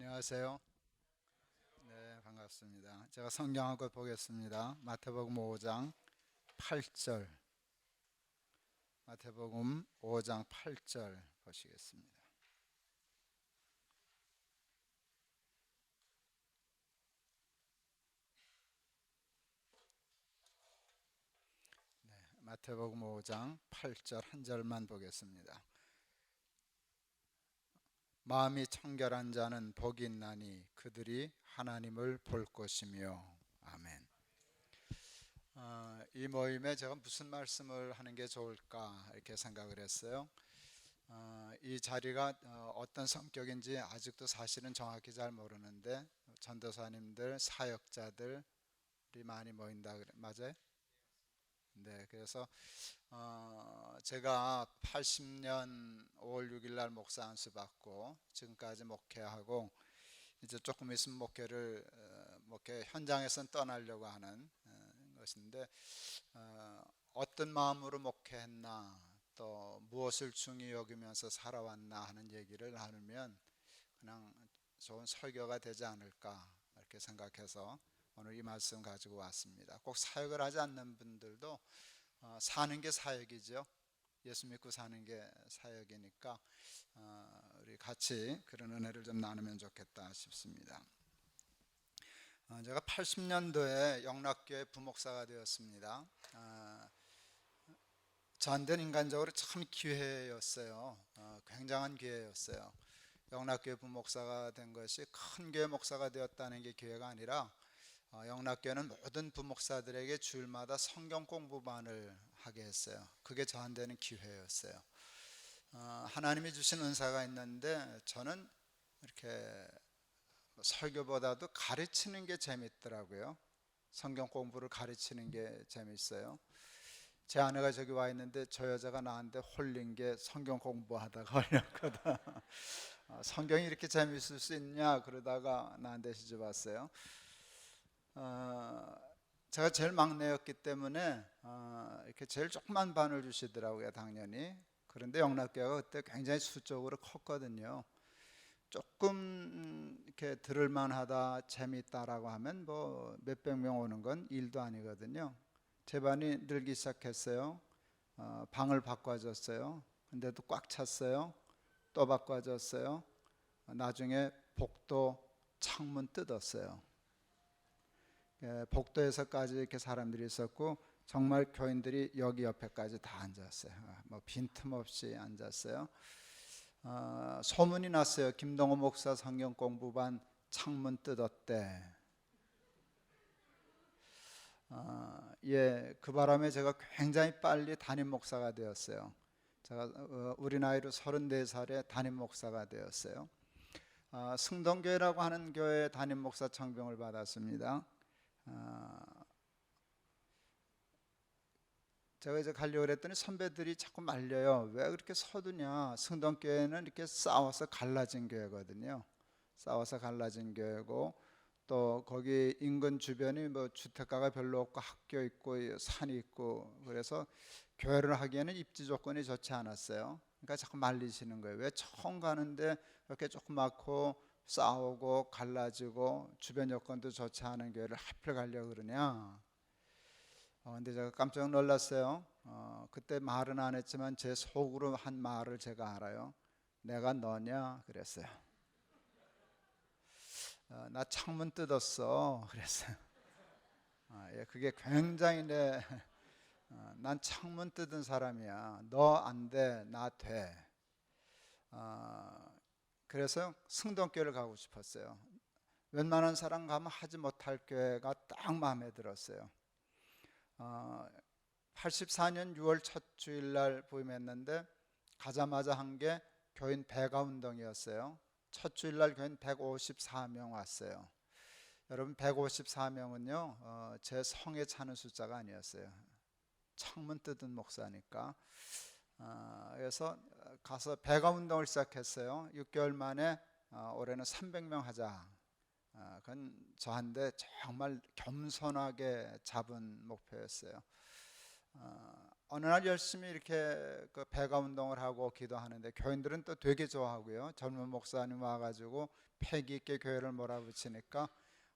안녕하세요. 네, 반갑습니다. 제가 성경 한 권 보겠습니다. 마태복음 5장 8절. 마태복음 5장 8절 보시겠습니다. 마태복음 5장 8절 한 절만 보겠습니다. 마음이 청결한 자는 복이 있나니 그들이 하나님을 볼 것이며. 아멘. 이 모임에 제가 무슨 말씀을 하는 게 좋을까 이렇게 생각을 했어요. 이 자리가 어떤 성격인지 아직도 사실은 정확히 잘 모르는데 전도사님들, 사역자들이 많이 모인다 그래 맞아요? 네, 그래서 제가 80년 5월 6일 날 목사 안수 받고 지금까지 목회하고 이제 조금 있으면 목회 현장에선 떠나려고 하는 것인데 어떤 마음으로 목회했나 또 무엇을 중히 여기면서 살아왔나 하는 얘기를 나누면 그냥 좋은 설교가 되지 않을까 이렇게 생각해서 오늘 이 말씀 가지고 왔습니다. 꼭 사역을 하지 않는 분들도 사는 게 사역이죠. 예수 믿고 사는 게 사역이니까 우리 같이 그런 은혜를 좀 나누면 좋겠다 싶습니다. 제가 80년도에 영락교회 부목사가 되었습니다. 저한테는 인간적으로 참 기회였어요. 굉장한 기회였어요. 영락교회 부목사가 된 것이 큰 교회 목사가 되었다는 게 기회가 아니라 영락교회는 모든 부목사들에게 주일마다 성경 공부반을 하게 했어요. 그게 저한테는 기회였어요. 하나님이 주신 은사가 있는데 저는 이렇게 설교보다도 가르치는 게 재밌더라고요. 성경 공부를 가르치는 게 재밌어요. 제 아내가 저기 와 있는데 저 여자가 나한테 홀린 게 성경 공부하다가 홀렸거든. 성경이 이렇게 재밌을 수 있냐 그러다가 나한테 시집 왔어요. 제가 제일 막내였기 때문에 이렇게 제일 조그만 반을 주시더라고요, 당연히. 그런데 영락교회가 그때 굉장히 수적으로 컸거든요. 조금 이렇게 들을만하다, 재밌다라고 하면 뭐 몇백 명 오는 건 일도 아니거든요. 제 반이 늘기 시작했어요. 방을 바꿔줬어요. 근데도 꽉 찼어요. 또 바꿔줬어요. 나중에 복도 창문 뜯었어요. 복도에서까지 이렇게 사람들이 있었고 정말 교인들이 여기 옆에까지 다 앉았어요. 뭐 빈틈없이 앉았어요. 소문이 났어요. 김동호 목사 성경 공부반 창문 뜯었대. 그 바람에 제가 굉장히 빨리 담임 목사가 되었어요. 제가 우리 나이로 34살에 담임 목사가 되었어요. 승동교회라고 하는 교회 담임 목사 청병을 받았습니다. 제가 이제 가려고 그랬더니 선배들이 자꾸 말려요. 왜 그렇게 서두냐? 승동교회는 이렇게 싸워서 갈라진 교회거든요. 싸워서 갈라진 교회고 또 거기 인근 주변이 뭐 주택가가 별로 없고 학교 있고 산이 있고 그래서 교회를 하기에는 입지 조건이 좋지 않았어요. 그러니까 자꾸 말리시는 거예요. 왜 처음 가는데 이렇게 조그맣고 싸우고 갈라지고 주변 여건도 좋지 않은 교회를 하필 가려고 그러냐? 근데 제가 깜짝 놀랐어요. 그때 말은 안 했지만 제 속으로 한 말을 제가 알아요. 내가 너냐? 그랬어요. 나 창문 뜯었어. 그랬어요. 그게 굉장히 난 창문 뜯은 사람이야. 너 안 돼, 나 돼. 그래서 승동교회를 가고 싶었어요. 웬만한 사람 가면 하지 못할 교회가 딱 마음에 들었어요. 84년 6월 첫 주일날 부임했는데 가자마자 한 게 교인 배가 운동이었어요. 첫 주일날 교인 154명 왔어요. 여러분 154명은요 제 성에 차는 숫자가 아니었어요. 창문 뜯은 목사니까. 그래서 가서 배가 운동을 시작했어요. 6개월 만에 올해는 300명 하자. 그건 저한테 정말 겸손하게 잡은 목표였어요. 어느 날 열심히 이렇게 그 배가 운동을 하고 기도하는데 교인들은 또 되게 좋아하고요. 젊은 목사님 와가지고 패기 있게 교회를 몰아붙이니까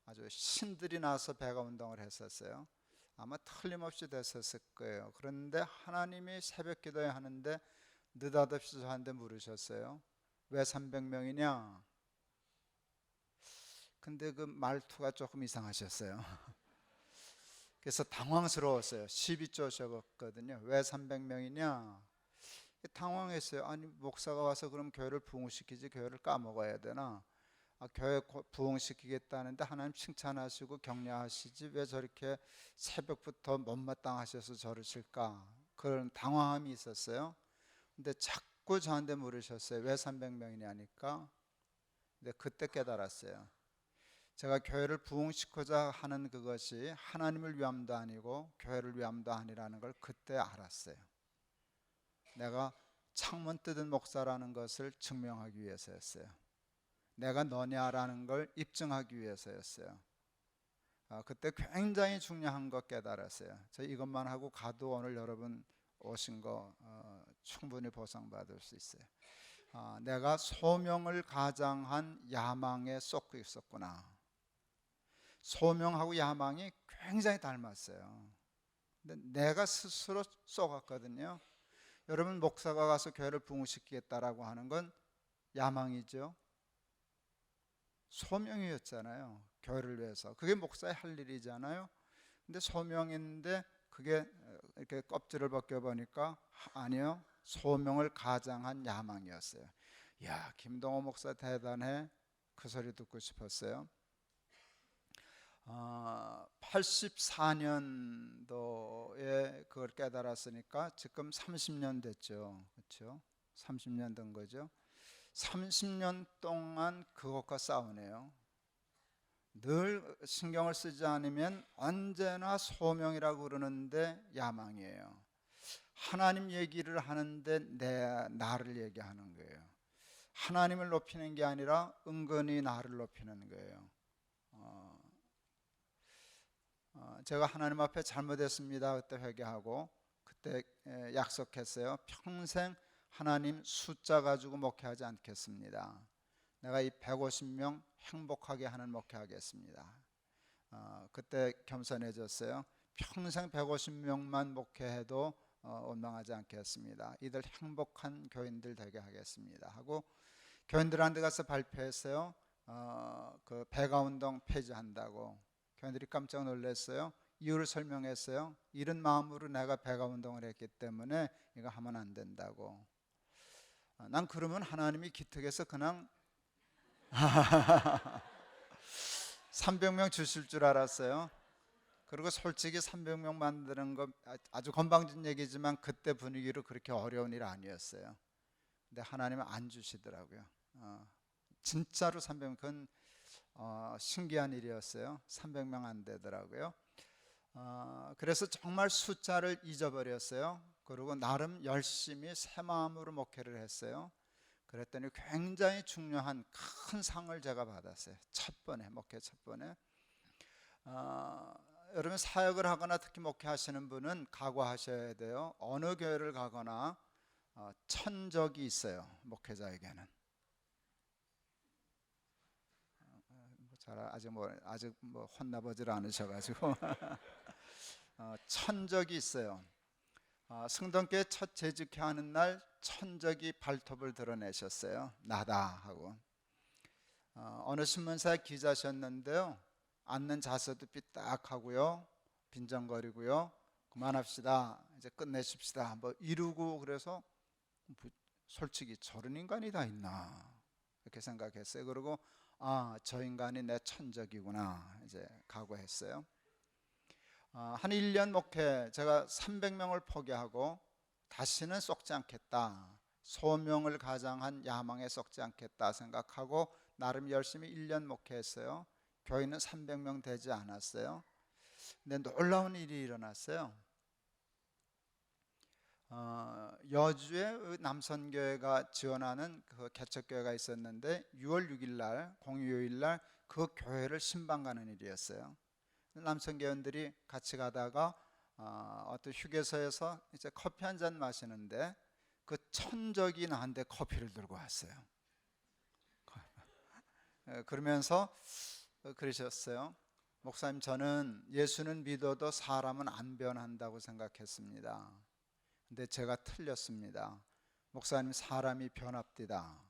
아주 신들이 나서 배가 운동을 했었어요. 아마 틀림없이 됐었을 거예요. 그런데 하나님이 새벽 기도회 하는데 느닷없이 저한테 물으셨어요. 왜 300명이냐? 근데 그 말투가 조금 이상하셨어요. 그래서 당황스러웠어요. 12조 적었거든요. 왜 300명이냐? 당황했어요. 아니 목사가 와서 그럼 교회를 부흥시키지 교회를 까먹어야 되나? 교회 부흥시키겠다는데 하나님 칭찬하시고 격려하시지 왜 저렇게 새벽부터 못마땅하셔서 저러실까? 그런 당황함이 있었어요. 근데 자꾸 저한테 물으셨어요. 왜 300명이냐니까. 근데 그때 깨달았어요. 제가 교회를 부흥시키고자 하는 그것이 하나님을 위함도 아니고 교회를 위함도 아니라는 걸 그때 알았어요. 내가 창문 뜯은 목사라는 것을 증명하기 위해서였어요. 내가 너냐라는 걸 입증하기 위해서였어요. 그때 굉장히 중요한 거 깨달았어요. 저 이것만 하고 가도 오늘 여러분 오신 거 충분히 보상받을 수 있어요. 내가 소명을 가장한 야망에 쏟고 있었구나. 소명하고 야망이 굉장히 닮았어요. 근데 내가 스스로 쏘갔거든요. 여러분 목사가 가서 교회를 부흥시키겠다라고 하는 건 야망이죠. 소명이었잖아요. 교회를 위해서. 그게 목사의 할 일이잖아요. 근데 소명인데 그게 이렇게 껍질을 벗겨보니까 아니요. 소명을 가장한 야망이었어요. 야, 김동호 목사 대단해. 그 소리 듣고 싶었어요. 84년도에 그걸 깨달았으니까 지금 30년 됐죠. 그렇죠? 30년 된 거죠. 30년 동안 그것과 싸우네요. 늘 신경을 쓰지 않으면 언제나 소명이라고 그러는데 야망이에요. 하나님 얘기를 하는데 나를 얘기하는 거예요. 하나님을 높이는 게 아니라 은근히 나를 높이는 거예요. 제가 하나님 앞에 잘못했습니다. 그때 회개하고 그때 약속했어요. 평생 하나님 숫자 가지고 목회하지 않겠습니다. 내가 이 150명 행복하게 하는 목회하겠습니다. 그때 겸손해졌어요. 평생 150명만 목회해도 원망하지 않겠습니다. 이들 행복한 교인들 되게 하겠습니다 하고 교인들한테 가서 발표했어요. 그 배가운동 폐지한다고. 교인들이 깜짝 놀랐어요. 이유를 설명했어요. 이런 마음으로 내가 배가운동을 했기 때문에 이거 하면 안 된다고. 난 그러면 하나님이 기특해서 그냥 300명 주실 줄 알았어요. 그리고 솔직히 300명 만드는 거 아주 건방진 얘기지만 그때 분위기로 그렇게 어려운 일 아니었어요. 근데 하나님은 안 주시더라고요. 진짜로 300명, 그건 신기한 일이었어요. 300명 안 되더라고요. 그래서 정말 숫자를 잊어버렸어요. 그리고 나름 열심히 새 마음으로 목회를 했어요. 그랬더니 굉장히 중요한 큰 상을 제가 받았어요. 목회 첫 번에. 여러분 사역을 하거나 특히 목회하시는 분은 각오하셔야 돼요. 어느 교회를 가거나 천적이 있어요. 목회자에게는. 아직 혼나보질 않으셔가지고 천적이 있어요. 승동교회 첫 재직회 하는 날 천적이 발톱을 드러내셨어요. 나다 하고. 어느 신문사의 기자셨는데요. 앉는 자세도 삐딱하고요. 빈정거리고요. 그만합시다. 이제 끝내십시다. 이러고 그래서 솔직히 저런 인간이 다 있나 이렇게 생각했어요. 그리고 저 인간이 내 천적이구나 이제 각오했어요. 한 1년 목회 제가 300명을 포기하고 다시는 썩지 않겠다. 소명을 가장한 야망에 썩지 않겠다 생각하고 나름 열심히 1년 목회했어요. 교인은 300명 되지 않았어요. 근데 놀라운 일이 일어났어요. 여주에 남선교회가 지원하는 그 개척교회가 있었는데 6월 6일 날 공휴일 날 그 교회를 신방 가는 일이었어요. 남선교회원들이 같이 가다가 어떤 휴게소에서 이제 커피 한 잔 마시는데 그 천적이 나한테 커피를 들고 왔어요. 그러면서 그러셨어요. 목사님, 저는 예수는 믿어도 사람은 안 변한다고 생각했습니다. 근데 제가 틀렸습니다. 목사님, 사람이 변합디다.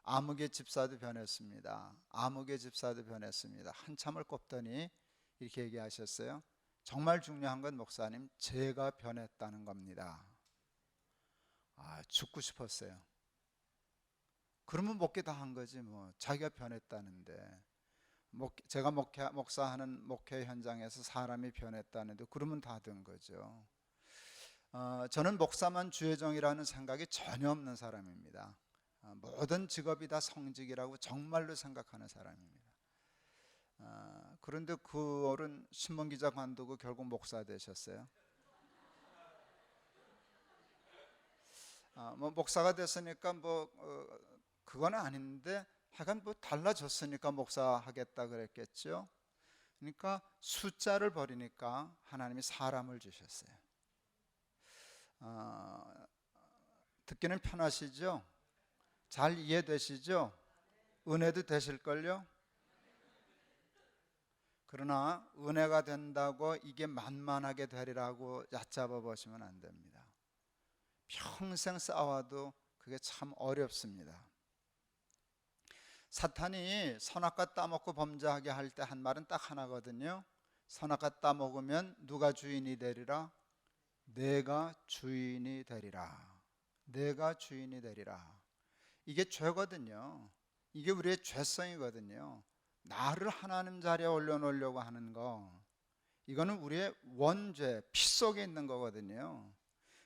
아무개 집사도 변했습니다. 아무개 집사도 변했습니다. 한참을 꼽더니 이렇게 얘기하셨어요. 정말 중요한 건 목사님, 제가 변했다는 겁니다. 죽고 싶었어요. 그러면 목회 다 한 거지 뭐. 자기가 변했다는데, 제가 목사하는 목회 현장에서 사람이 변했다는데 그러면 다 된 거죠. 저는 목사만 주의 종이라는 생각이 전혀 없는 사람입니다. 모든 직업이 다 성직이라고 정말로 생각하는 사람입니다. 그런데 그 어른 신문기자 관두고 결국 목사 되셨어요. 뭐 목사가 됐으니까 그건 아닌데 하여간 달라졌으니까 목사하겠다 그랬겠죠. 그러니까 숫자를 버리니까 하나님이 사람을 주셨어요. 듣기는 편하시죠? 잘 이해되시죠? 은혜도 되실걸요? 그러나 은혜가 된다고 이게 만만하게 되리라고 얕잡아 보시면 안 됩니다. 평생 싸워도 그게 참 어렵습니다. 사탄이 선악과 따먹고 범죄하게 할 때 한 말은 딱 하나거든요. 선악과 따먹으면 누가 주인이 되리라? 내가 주인이 되리라. 내가 주인이 되리라. 이게 죄거든요. 이게 우리의 죄성이거든요. 나를 하나님 자리에 올려놓으려고 하는 거, 이거는 우리의 원죄, 피 속에 있는 거거든요.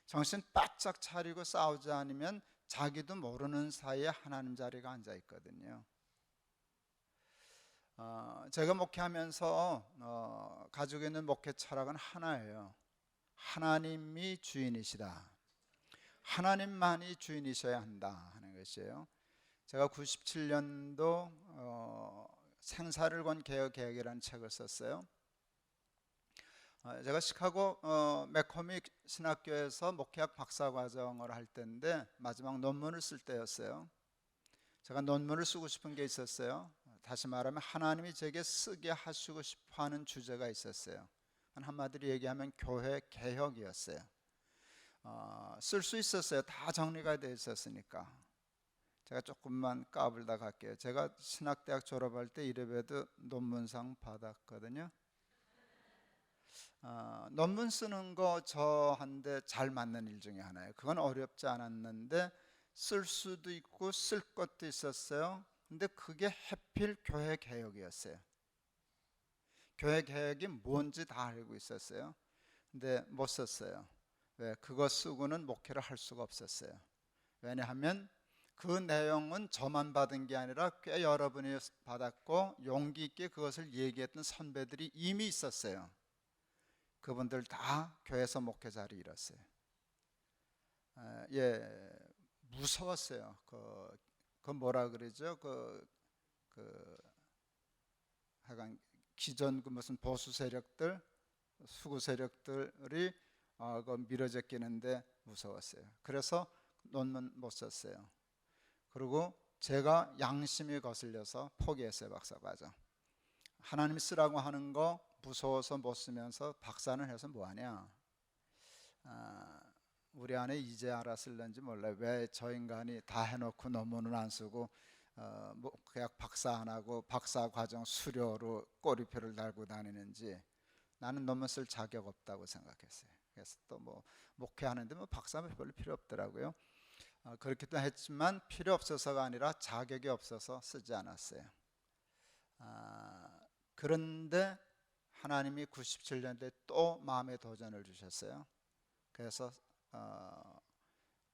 정신 바짝 차리고 싸우지 않으면 자기도 모르는 사이에 하나님 자리가 앉아 있거든요. 제가 목회하면서 가지고 있는 목회 철학은 하나예요. 하나님이 주인이시다. 하나님만이 주인이셔야 한다 하는 것이에요. 제가 97년도 생사를 건 개혁이라는 책을 썼어요. 제가 시카고 맥코믹 신학교에서 목회학 박사과정을 할 때인데 마지막 논문을 쓸 때였어요. 제가 논문을 쓰고 싶은 게 있었어요. 다시 말하면 하나님이 제게 쓰게 하시고 싶어하는 주제가 있었어요. 한마디로 얘기하면 교회 개혁이었어요. 쓸 수 있었어요. 다 정리가 되어 있었으니까. 제가 조금만 까불다 갈게요. 제가 신학대학 졸업할 때 이래봬도 논문상 받았거든요. 논문 쓰는 거 저한테 잘 맞는 일 중에 하나예요. 그건 어렵지 않았는데 쓸 수도 있고 쓸 것도 있었어요. 근데 그게 하필 교회 개혁이었어요. 교회 개혁이 뭔지 다 알고 있었어요. 근데 못 썼어요. 왜? 그거 쓰고는 목회를 할 수가 없었어요. 왜냐하면 그 내용은 저만 받은 게 아니라 꽤 여러분이 받았고 용기 있게 그것을 얘기했던 선배들이 이미 있었어요. 그분들 다 교회에서 목회 자리 잃었어요. 무서웠어요. 그 뭐라 그러죠? 하여간 기존 무슨 보수 세력들, 수구 세력들이 밀어 제끼는데 무서웠어요. 그래서 논문 못 썼어요. 그리고 제가 양심이 거슬려서 포기했어요. 박사과정. 하나님 쓰라고 하는 거 무서워서 못 쓰면서 박사는 해서 뭐하냐. 우리 안에 이제 알았을런지 몰라요. 왜 저 인간이 다 해놓고 논문은 안 쓰고 그냥 박사 안 하고 박사과정 수료로 꼬리표를 달고 다니는지. 나는 논문 쓸 자격 없다고 생각했어요. 그래서 또 목회하는데 박사 별로 필요 없더라고요. 그렇기도 했지만 필요 없어서가 아니라 자격이 없어서 쓰지 않았어요. 그런데 하나님이 97년도에 또 마음의 도전을 주셨어요. 그래서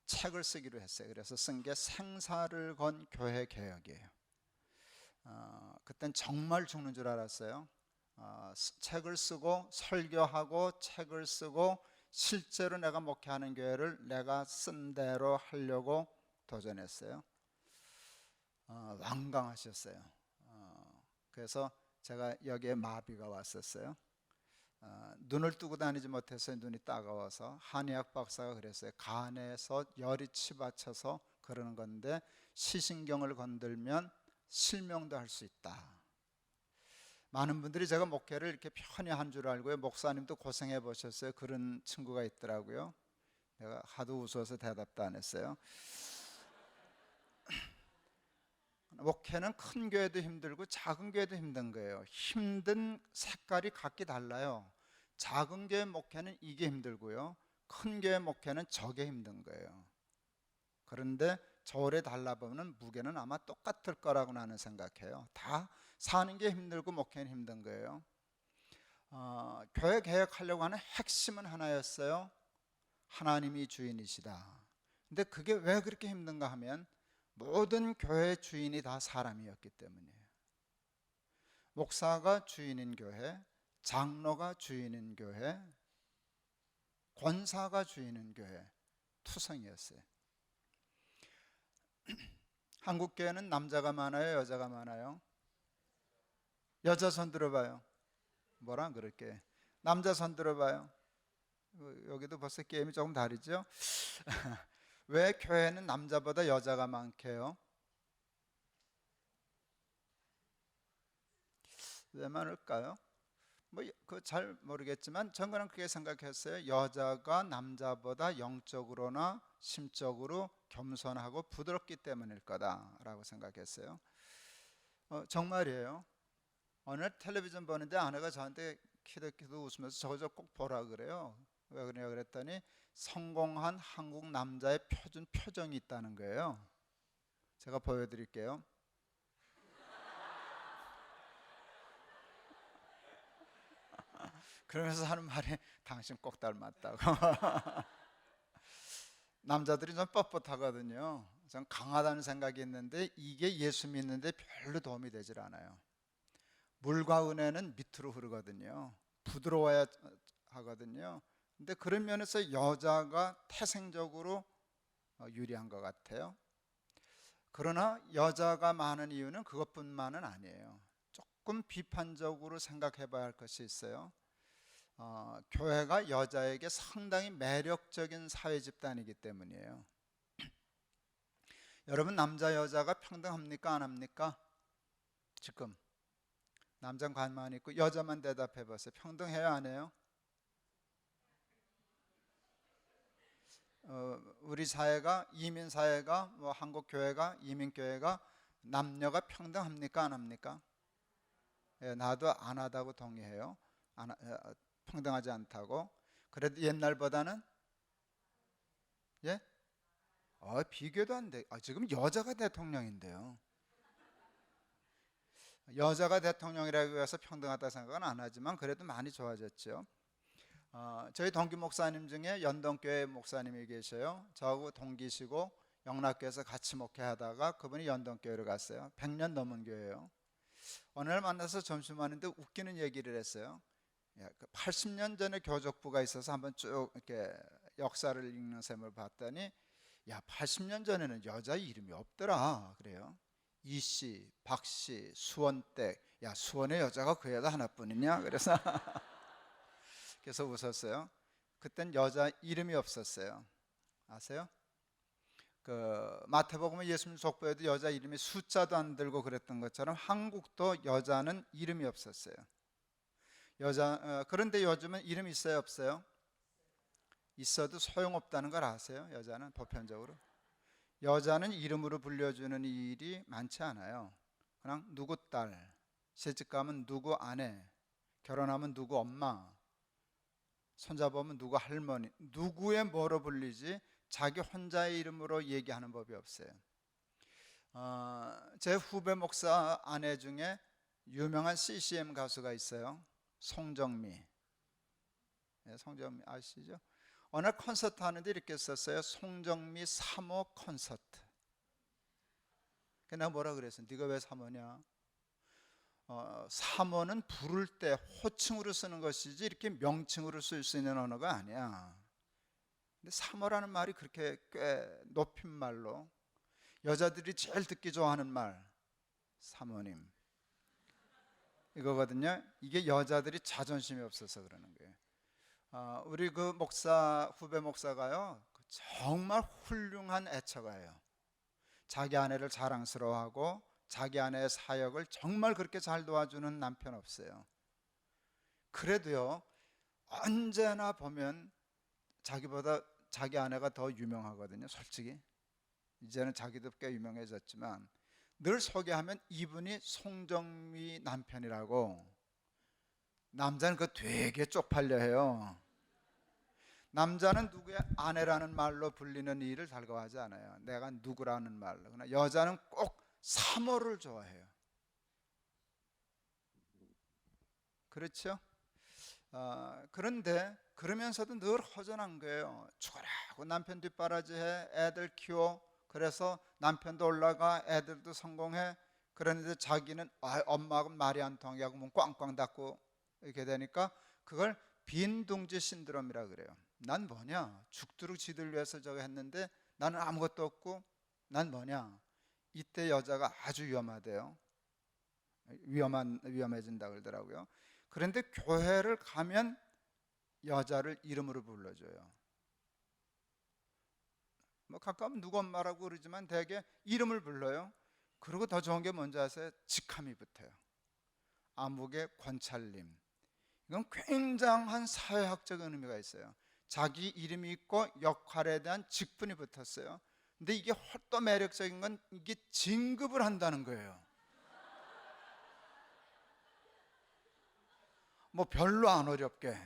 책을 쓰기로 했어요. 그래서 쓴 게 생사를 건 교회 개혁이에요. 그땐 정말 죽는 줄 알았어요. 책을 쓰고 설교하고 책을 쓰고 실제로 내가 목회하는 교회를 내가 쓴 대로 하려고 도전했어요. 완강하셨어요. 그래서 제가 여기에 마비가 왔었어요. 눈을 뜨고 다니지 못해서 눈이 따가워서 한의학 박사가 그랬어요. 간에서 열이 치받쳐서 그러는 건데 시신경을 건들면 실명도 할 수 있다. 많은 분들이 제가 목회를 이렇게 편히 한 줄 알고요. 목사님도 고생해 보셨어요. 그런 친구가 있더라고요. 내가 하도 웃어서 대답도 안 했어요. 목회는 큰 교회도 힘들고 작은 교회도 힘든 거예요. 힘든 색깔이 각기 달라요. 작은 교회 목회는 이게 힘들고요. 큰 교회 목회는 저게 힘든 거예요. 그런데 저울에 달라보면 무게는 아마 똑같을 거라고 나는 생각해요. 다 사는 게 힘들고 목회는 힘든 거예요. 교회 개혁하려고 하는 핵심은 하나였어요. 하나님이 주인이시다. 근데 그게 왜 그렇게 힘든가 하면 모든 교회 주인이 다 사람이었기 때문이에요. 목사가 주인인 교회, 장로가 주인인 교회, 권사가 주인인 교회, 투성이었어요. 한국 교회는 남자가 많아요, 여자가 많아요? 여자 손 들어봐요. 뭐라 그럴게? 남자 손 들어봐요. 여기도 벌써 게임이 조금 다르죠? 왜 교회는 남자보다 여자가 많게요? 왜 많을까요? 그 잘 모르겠지만 저는 그렇게 생각했어요. 여자가 남자보다 영적으로나 심적으로 겸손하고 부드럽기 때문일 거다라고 생각했어요. 정말이에요. 어느 날 텔레비전 보는데 아내가 저한테 키득키득 웃으면서 저거 꼭 보라 그래요. 왜 그러냐 그랬더니 성공한 한국 남자의 표정이 있다는 거예요. 제가 보여드릴게요. 그러면서 하는 말이 당신 꼭 닮았다고. 남자들이 좀 뻣뻣하거든요. 전 강하다는 생각이 있는데 이게 예수 믿는데 별로 도움이 되질 않아요. 물과 은혜는 밑으로 흐르거든요. 부드러워야 하거든요. 근데 그런 면에서 여자가 태생적으로 유리한 것 같아요. 그러나 여자가 많은 이유는 그것뿐만은 아니에요. 조금 비판적으로 생각해 봐야 할 것이 있어요. 교회가 여자에게 상당히 매력적인 사회 집단이기 때문이에요. 여러분 남자 여자가 평등합니까 안 합니까? 지금 남자는 가만히 있고 여자만 대답해 보세요. 평등해요 안 해요? 우리 사회가 이민 사회가 한국 교회가 이민 교회가 남녀가 평등합니까 안 합니까? 예, 나도 안 하다고 동의해요. 평등하지 않다고. 그래도 옛날보다는 예? 비교도 안 돼. 지금 여자가 대통령인데요. 여자가 대통령이라고 해서 평등하다 생각은 안 하지만 그래도 많이 좋아졌죠. 저희 동기 목사님 중에 연동교회 목사님이 계셔요. 저하고 동기시고 영락교회에서 같이 목회하다가 그분이 연동교회로 갔어요. 100년 넘은 교회예요. 어느 날 만나서 점심 먹는데 웃기는 얘기를 했어요. 80년 전에 교족부가 있어서 한번 쭉 이렇게 역사를 읽는 셈을 봤더니 80년 전에는 여자 이름이 없더라 그래요. 이씨, 박씨, 수원댁. 수원에 여자가 그 여자 하나뿐이냐? 그래서 그래서 웃었어요. 그땐 여자 이름이 없었어요. 아세요? 그 마태복음에 예수님 족보에도 여자 이름이 숫자도 안 들고 그랬던 것처럼 한국도 여자는 이름이 없었어요. 그런데 요즘은 이름 있어요, 없어요? 있어도 소용없다는 걸 아세요? 여자는 보편적으로 여자는 이름으로 불려주는 일이 많지 않아요. 그냥 누구 딸, 시집가면 누구 아내, 결혼하면 누구 엄마, 손잡으면 누구 할머니, 누구의 뭐로 불리지 자기 혼자의 이름으로 얘기하는 법이 없어요. 제 후배 목사 아내 중에 유명한 CCM 가수가 있어요. 송정미. 송정미 아시죠? 어느 콘서트 하는데 이렇게 썼어요. 송정미 3호 콘서트. 내가 뭐라 그랬어? 네가 왜 3호냐? 3호는 부를 때 호칭으로 쓰는 것이지 이렇게 명칭으로 쓸 수 있는 언어가 아니야. 근데 3호라는 말이 그렇게 꽤 높임말로 여자들이 제일 듣기 좋아하는 말, 사모님. 이거거든요. 이게 여자들이 자존심이 없어서 그러는 거예요. 우리 그 목사, 후배 목사가요, 정말 훌륭한 애처가예요. 자기 아내를 자랑스러워하고 자기 아내의 사역을 정말 그렇게 잘 도와주는 남편 없어요. 그래도요, 언제나 보면 자기보다 자기 아내가 더 유명하거든요. 솔직히 이제는 자기도 꽤 유명해졌지만 늘 소개하면 이분이 송정미 남편이라고. 남자는 그거 되게 쪽팔려 해요. 남자는 누구의 아내라는 말로 불리는 일을 달가워하지 않아요. 내가 누구라는 말로. 그러나 여자는 꼭 사모를 좋아해요. 그렇죠? 그런데 그러면서도 늘 허전한 거예요. 죽어라고 남편 뒷바라지해, 애들 키워. 그래서 남편도 올라가, 애들도 성공해. 그런데 자기는 엄마하고 말이 안 통하고 문 꽝꽝 닫고 이렇게 되니까 그걸 빈둥지 신드롬이라 그래요. 난 뭐냐? 죽도록 지들 위해서 저거 했는데 나는 아무것도 없고 난 뭐냐? 이때 여자가 아주 위험하대요. 위험해진다 그러더라고요. 그런데 교회를 가면 여자를 이름으로 불러줘요. 뭐 가까우면 누구 엄마라고 그러지만 대개 이름을 불러요. 그리고 더 좋은 게 뭔지 아세요? 직함이 붙어요. 아무개 권찰님. 이건 굉장한 사회학적 의미가 있어요. 자기 이름이 있고 역할에 대한 직분이 붙었어요. 근데 이게 또 매력적인 건 이게 진급을 한다는 거예요. 뭐 별로 안 어렵게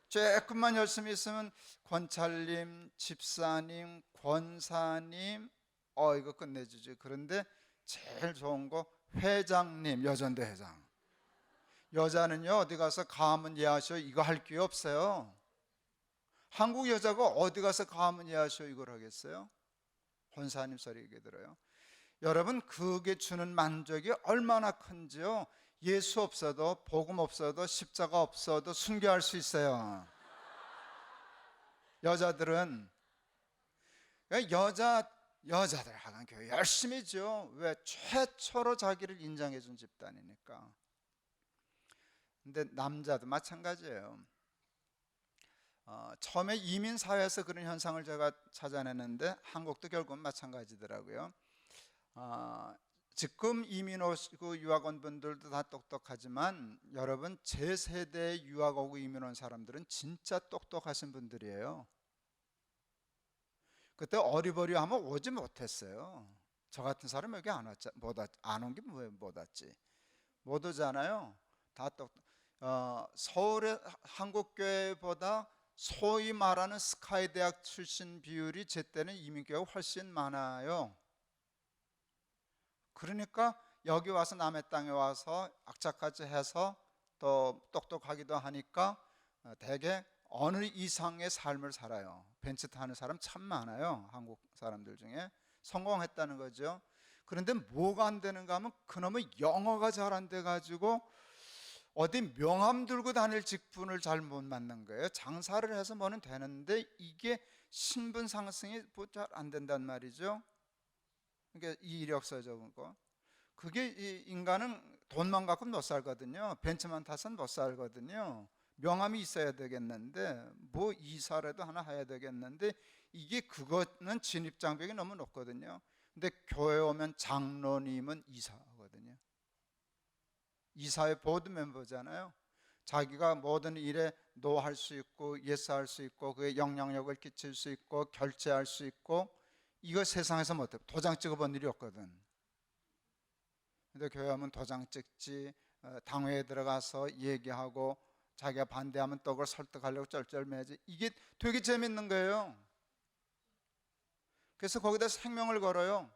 조금만 열심히 있으면 권찰님, 집사님, 권사님, 이거 끝내주지. 그런데 제일 좋은 거 회장님, 여전대 회장. 여자는요 어디 가서 가문 예하셔 이거 할 기회 없어요. 한국 여자가 어디 가서 가문 예하셔 이걸 하겠어요? 권사님 소리 얘기 들어요. 여러분 그게 주는 만족이 얼마나 큰지요. 예수 없어도 복음 없어도 십자가 없어도 순교할 수 있어요. 여자들은 여자들 하간 교회 열심히죠. 왜? 최초로 자기를 인정해 준 집단이니까. 근데 남자도 마찬가지예요. 처음에 이민 사회에서 그런 현상을 제가 찾아내는데 한국도 결국은 마찬가지더라고요. 지금 이민 오시고 유학 온 분들도 다 똑똑하지만 여러분 제 세대에 유학 오고 이민 온 사람들은 진짜 똑똑하신 분들이에요. 그때 어리버리하면 오지 못했어요. 저 같은 사람 여기 안 온 게 못 왔지. 못 오잖아요. 다 서울의 한국교회보다 소위 말하는 스카이 대학 출신 비율이 제 때는 이민교회가 훨씬 많아요. 그러니까 여기 와서 남의 땅에 와서 악착같이 해서 또 똑똑하기도 하니까 대개 어느 이상의 삶을 살아요. 벤츠 타는 사람 참 많아요. 한국 사람들 중에. 성공했다는 거죠. 그런데 뭐가 안 되는가 하면 그놈의 영어가 잘 안 돼가지고 어디 명함 들고 다닐 직분을 잘 못 맡는 거예요. 장사를 해서 뭐는 되는데 이게 신분 상승이 잘 안 된단 말이죠. 그러니까 이 이력서 적은 거. 그게 인간은 돈만 갖고 못 살거든요. 벤츠만 타서는 못 살거든요. 명함이 있어야 되겠는데 뭐 이사라도 하나 해야 되겠는데 이게 그거는 진입 장벽이 너무 높거든요. 근데 교회 오면 장로님은 이사거든요. 이사의 보드 멤버잖아요. 자기가 모든 일에 노할 수 있고 예스할 수 있고 그에 영향력을 끼칠 수 있고 결제할 수 있고 이거 세상에서 못해. 도장 찍어본 일이 없거든. 근데 교회 오면 도장 찍지, 당회에 들어가서 얘기하고 자기가 반대하면 또 그걸 설득하려고 쩔쩔매지. 이게 되게 재밌는 거예요. 그래서 거기다 생명을 걸어요.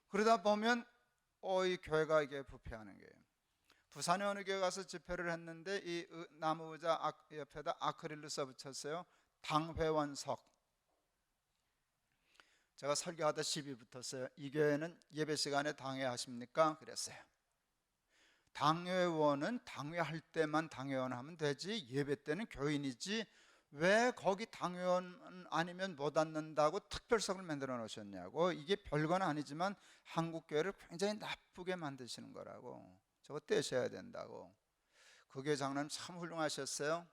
그러다 보면 이 교회가 이게 부패하는 거예요. 부산에 어느 교회 가서 집회를 했는데 이 나무 의자 옆에다 아크릴로 써붙였어요. 당회원석. 제가 설교하다 시비 붙었어요. 이 교회는 예배 시간에 당회하십니까? 그랬어요. 당회원은 당회할 때만 당회원 하면 되지 예배 때는 교인이지 왜 거기 당원 아니면 못 앉는다고 특별석을 만들어 놓으셨냐고. 이게 별건 아니지만 한국 교회를 굉장히 나쁘게 만드시는 거라고. 저거 떼셔야 된다고. 그 교회 장로님 참 훌륭하셨어요.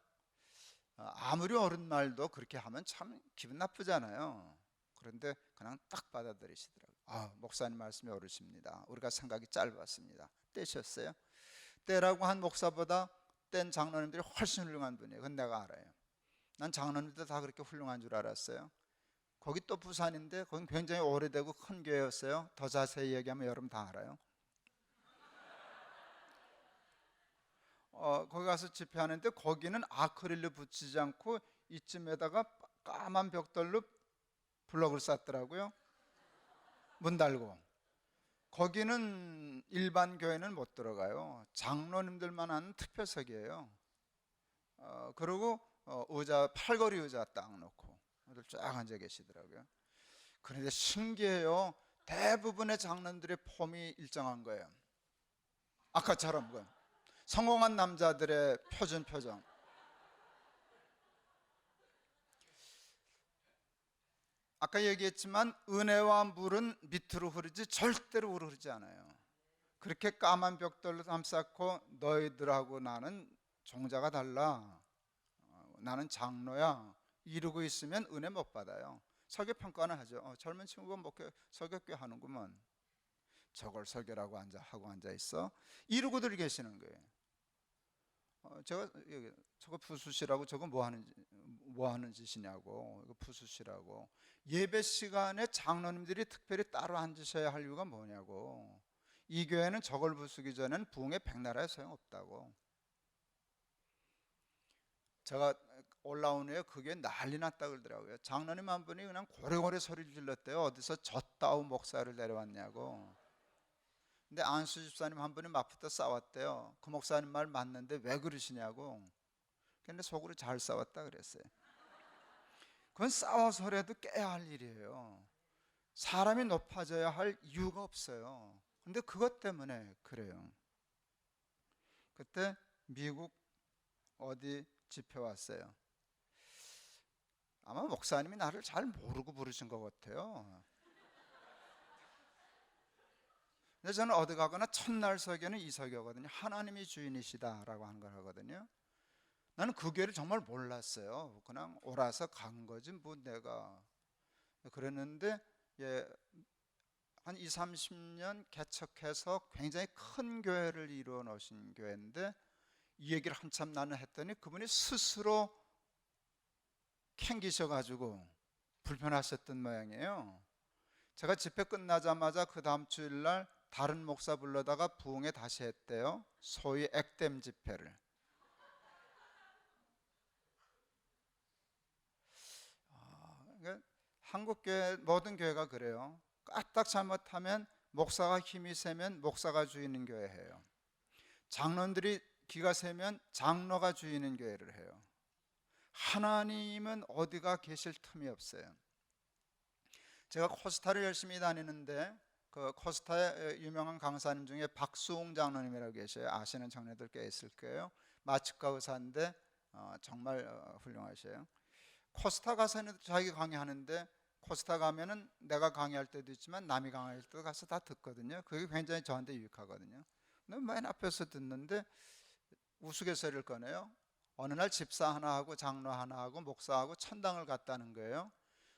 아무리 어른 말도 그렇게 하면 참 기분 나쁘잖아요. 그런데 그냥 딱 받아들이시더라고요. 목사님 말씀이 옳으십니다. 우리가 생각이 짧았습니다. 떼셨어요. 떼라고 한 목사보다 뗀 장로님들이 훨씬 훌륭한 분이에요. 그건 내가 알아요. 난 장로님들 다 그렇게 훌륭한 줄 알았어요. 거기 또 부산인데 거긴 굉장히 오래되고 큰 교회였어요. 더 자세히 얘기하면 여러분 다 알아요. 거기 가서 집회하는데 거기는 아크릴로 붙이지 않고 이쯤에다가 까만 벽돌로 블럭을 쌌더라고요. 문 달고. 거기는 일반 교회는 못 들어가요. 장로님들만 하는 특별석이에요. 그리고 의자, 팔걸이 의자 딱 놓고 쫙 앉아 계시더라고요. 그런데 신기해요. 대부분의 장로들의 폼이 일정한 거예요. 아까처럼 성공한 남자들의 표정. 아까 얘기했지만 은혜와 물은 밑으로 흐르지 절대로 위로 흐르지 않아요. 그렇게 까만 벽돌로 감쌌고 너희들하고 나는 종자가 달라. 나는 장로야. 이러고 있으면 은혜 못 받아요. 설교 평가는 하죠. 젊은 친구가 설교 꽤 하는구먼. 저걸 설교라고 하고 앉아 있어. 이러고들 계시는 거예요. 저거 부수시라고. 저거 뭐 하는 짓이냐고. 이거 부수시라고. 예배 시간에 장로님들이 특별히 따로 앉으셔야 할 이유가 뭐냐고. 이 교회는 저걸 부수기 전에는 부흥의 백나라에 소용없다고. 제가 올라온 후에 그게 난리 났다 그러더라고요. 장로님 한 분이 그냥 고래고래 소리를 질렀대요. 어디서 저따오 목사를 내려왔냐고. 근데 안수 집사님 한 분이 맞붙어 싸웠대요. 그 목사님 말 맞는데 왜 그러시냐고. 근데 속으로 잘 싸웠다 그랬어요. 그건 싸워서라도 깨야 할 일이에요. 사람이 높아져야 할 이유가 없어요. 근데 그것 때문에 그래요. 그때 미국 어디 집회 왔어요. 아마 목사님이 나를 잘 모르고 부르신 것 같아요. 근데 저는 어디 가거나 첫날 설교는 이 설교거든요. 하나님이 주인이시다라고 하는 걸 하거든요. 나는 그 교회를 정말 몰랐어요. 그냥 오라서 간 거지 뭐 내가. 그랬는데 한 20, 30년 개척해서 굉장히 큰 교회를 이루어 놓으신 교회인데 이 얘기를 한참 나는 했더니 그분이 스스로 캥기셔가지고 불편하셨던 모양이에요. 제가 집회 끝나자마자 그 다음 주일날 다른 목사 불러다가 부흥회 다시 했대요. 소위 액땜 집회를. 한국 교회 모든 교회가 그래요. 까딱 잘못하면 목사가 힘이 세면 목사가 주인인 교회예요. 장로들이 기가 세면 장로가 주인인 교회를 해요. 하나님은 어디가 계실 틈이 없어요. 제가 코스타를 열심히 다니는데 그 코스타의 유명한 강사님 중에 박수홍 장로님이라고 계셔요. 아시는 청년들 꽤 있을 거예요. 마취과 의사인데 정말 훌륭하셔요. 코스타 가서는 자기 강의하는데 코스타 가면은 내가 강의할 때도 있지만 남이 강의할 때도 가서 다 듣거든요. 그게 굉장히 저한테 유익하거든요. 근데 맨 앞에서 듣는데 우스갯소리를 꺼내요. 어느 날 집사 하나 하고 장로 하나 하고 목사하고 천당을 갔다는 거예요.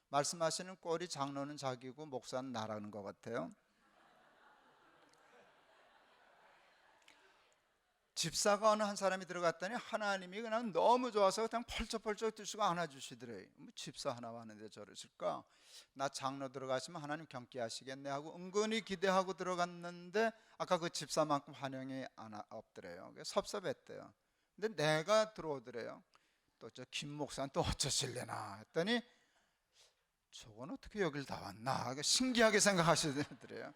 말씀하시는 꼴이 장로는 자기고 목사는 나라는 것 같아요. 집사가 어느 한 사람이 들어갔더니 하나님이 그냥 너무 좋아서 그냥 펄쩍펄쩍 뛰시고 안아주시더래요. 뭐 집사 하나 왔는데 저러실까? 나 장로 들어가시면 하나님 경기 하시겠네 하고 은근히 기대하고 들어갔는데 아까 그 집사만큼 환영이 없더래요. 섭섭했대요. 근데 내가 들어오더래요. 또 저 김 목사는 또 어쩌실래나 했더니 저건 어떻게 여길 다 왔나 신기하게 생각하시더래요.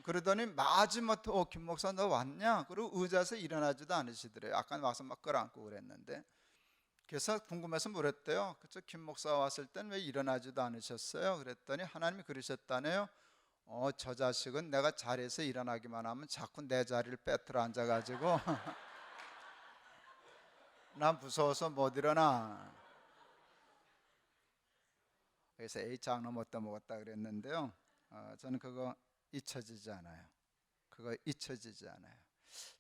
그러더니 마지막에 김 목사 너 왔냐? 그리고 의자에서 일어나지도 않으시더래요. 아까 와서 막 끌어안고 그랬는데. 그래서 궁금해서 물었대요. 그쵸? 김 목사 왔을 땐 왜 일어나지도 않으셨어요? 그랬더니 하나님이 그러셨다네요. 저 자식은 내가 자리에서 일어나기만 하면 자꾸 내 자리를 빼들어 앉아가지고 난 무서워서 못 일어나. 그래서 에이 장로 못다 먹었다 그랬는데요. 저는 그거 잊혀지지 않아요. 그거 잊혀지지 않아요.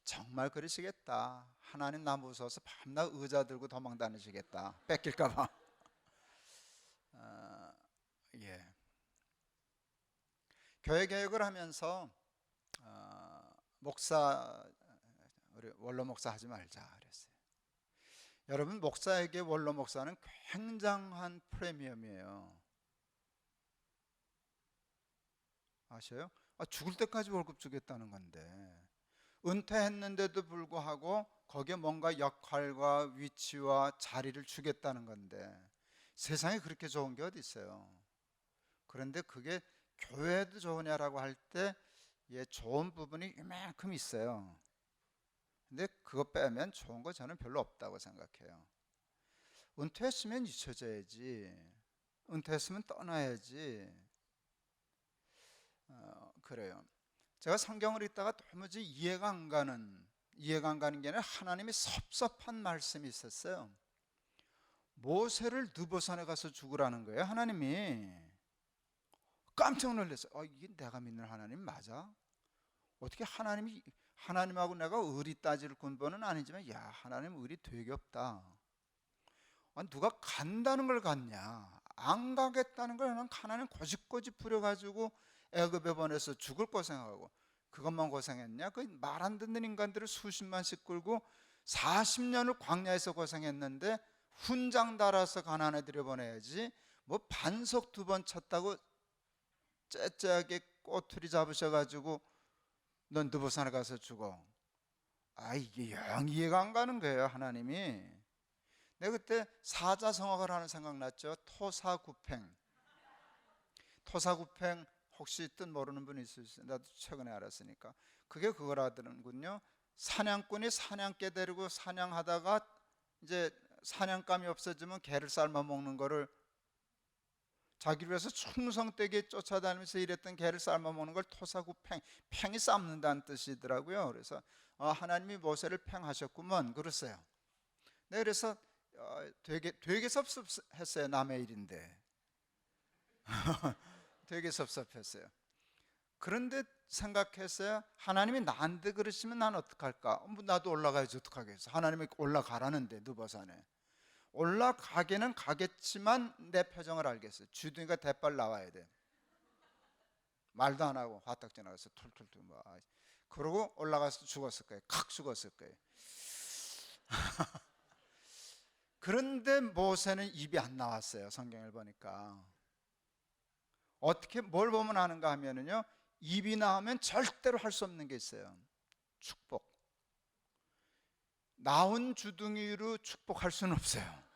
정말 그러시겠다. 하나님 나 무서워서 밤낮 의자 들고 도망 다니시겠다. 뺏길까 봐. 예. 교회 개혁을 하면서 목사, 우리 원로 목사 하지 말자 그랬어요. 여러분, 목사에게 원로 목사는 굉장한 프리미엄이에요. 아셔요? 죽을 때까지 월급 주겠다는 건데, 은퇴했는데도 불구하고 거기에 뭔가 역할과 위치와 자리를 주겠다는 건데, 세상에 그렇게 좋은 게 어디 있어요? 그런데 그게 교회도 좋으냐라고 할 때 좋은 부분이 이만큼 있어요. 근데 그거 빼면 좋은 거 저는 별로 없다고 생각해요. 은퇴했으면 잊혀져야지. 은퇴했으면 떠나야지. 그래요. 제가 성경을 읽다가 도무지 이해가 안 가는 게 아니라 하나님이 섭섭한 말씀이 있었어요. 모세를 느보산에 가서 죽으라는 거예요. 하나님이. 깜짝 놀랐어요. 이게 내가 믿는 하나님 맞아? 어떻게 하나님하고 내가 의리 따질 근본은 아니지만, 야, 하나님 의리 되게 없다. 누가 간다는 걸 갔냐? 안 가겠다는 걸 하나님 고집고집 부려가지고 애굽에 보내서 죽을 고생하고, 그것만 고생했냐? 그 말 안 듣는 인간들을 수십만씩 끌고 40년을 광야에서 고생했는데 훈장 달아서 가나안에 들여보내야지, 뭐 반석 2번 쳤다고 째째하게 꼬투리 잡으셔가지고 넌 느보산에 가서 죽어. 이게 영 이해가 안 가는 거예요. 하나님이. 내가 그때 사자성어를 하는 생각났죠. 토사구팽. 토사구팽 혹시 뜻 모르는 분이 있으세요? 나도 최근에 알았으니까. 그게 그거라더군요. 사냥꾼이 사냥개 데리고 사냥하다가 이제 사냥감이 없어지면 개를 삶아 먹는 거를, 자기를 위해서 충성되게 쫓아다니면서 일했던 개를 삶아 먹는 걸 토사구팽, 팽이 삶는다는 뜻이더라고요. 그래서 하나님이 모세를 팽하셨구먼 그랬어요. 네, 그래서 되게 섭섭했어요. 남의 일인데 되게 섭섭했어요. 그런데 생각했어요. 하나님이 나한테 그러시면 난 어떡할까? 나도 올라가야지 어떡하겠어. 하나님이 올라가라는데 느보산에. 올라가기는 가겠지만 내 표정을 알겠어요. 주둥이가 대빨 나와야 돼. 말도 안 하고 화딱 지나가서 툴툴툴 뭐. 그러고 올라가서 죽었을 거예요. 칵 죽었을 거예요. 그런데 모세는 입이 안 나왔어요. 성경을 보니까. 어떻게 뭘 보면 아는가 하면은요, 입이 나오면 절대로 할 수 없는 게 있어요. 축복. 나온 주둥이로 축복할 수는 없어요.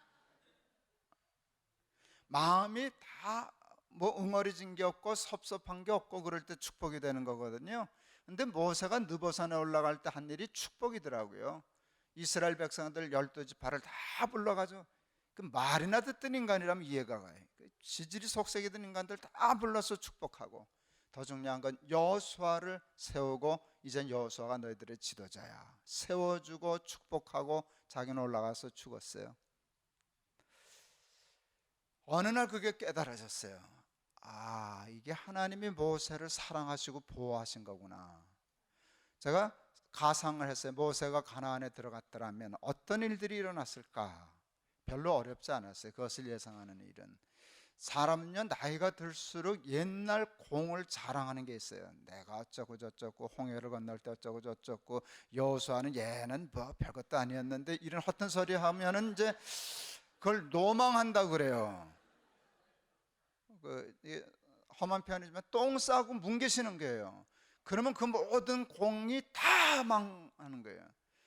마음이 다 뭐 응어리진 게 없고 섭섭한 게 없고 그럴 때 축복이 되는 거거든요. 근데 모세가 느보산에 올라갈 때 한 일이 축복이더라고요. 이스라엘 백성들 12지파를 다 불러가지고, 그 말이나 듣던 인간이라면 이해가 가요. 지질이 속색이 든 인간들 다 불러서 축복하고, 더 중요한 건 여호수아를 세우고, 이젠 여호수아가 너희들의 지도자야 세워주고 축복하고 자기는 올라가서 죽었어요. 어느 날 그게 깨달아졌어요. 이게 하나님이 모세를 사랑하시고 보호하신 거구나. 제가 가상을 했어요. 모세가 가나안에 들어갔더라면 어떤 일들이 일어났을까? 별로 어렵지 않았어요. 그것을 예상하는 일은. 사람은요, 나이가 들수록 옛날 공을 자랑하는 게 있어요. 내가 어쩌고 저쩌고, 홍해를 건널 때 어쩌고 저쩌고, 여호수아는 얘는 뭐 별것도 아니었는데, 이런 헛된 소리 하면은 이제 그걸 노망한다 그래요. 험한 표현이지만 똥 싸고 뭉개시는 거예요. 그러면 그 모든 공이 다 망하는 거예요.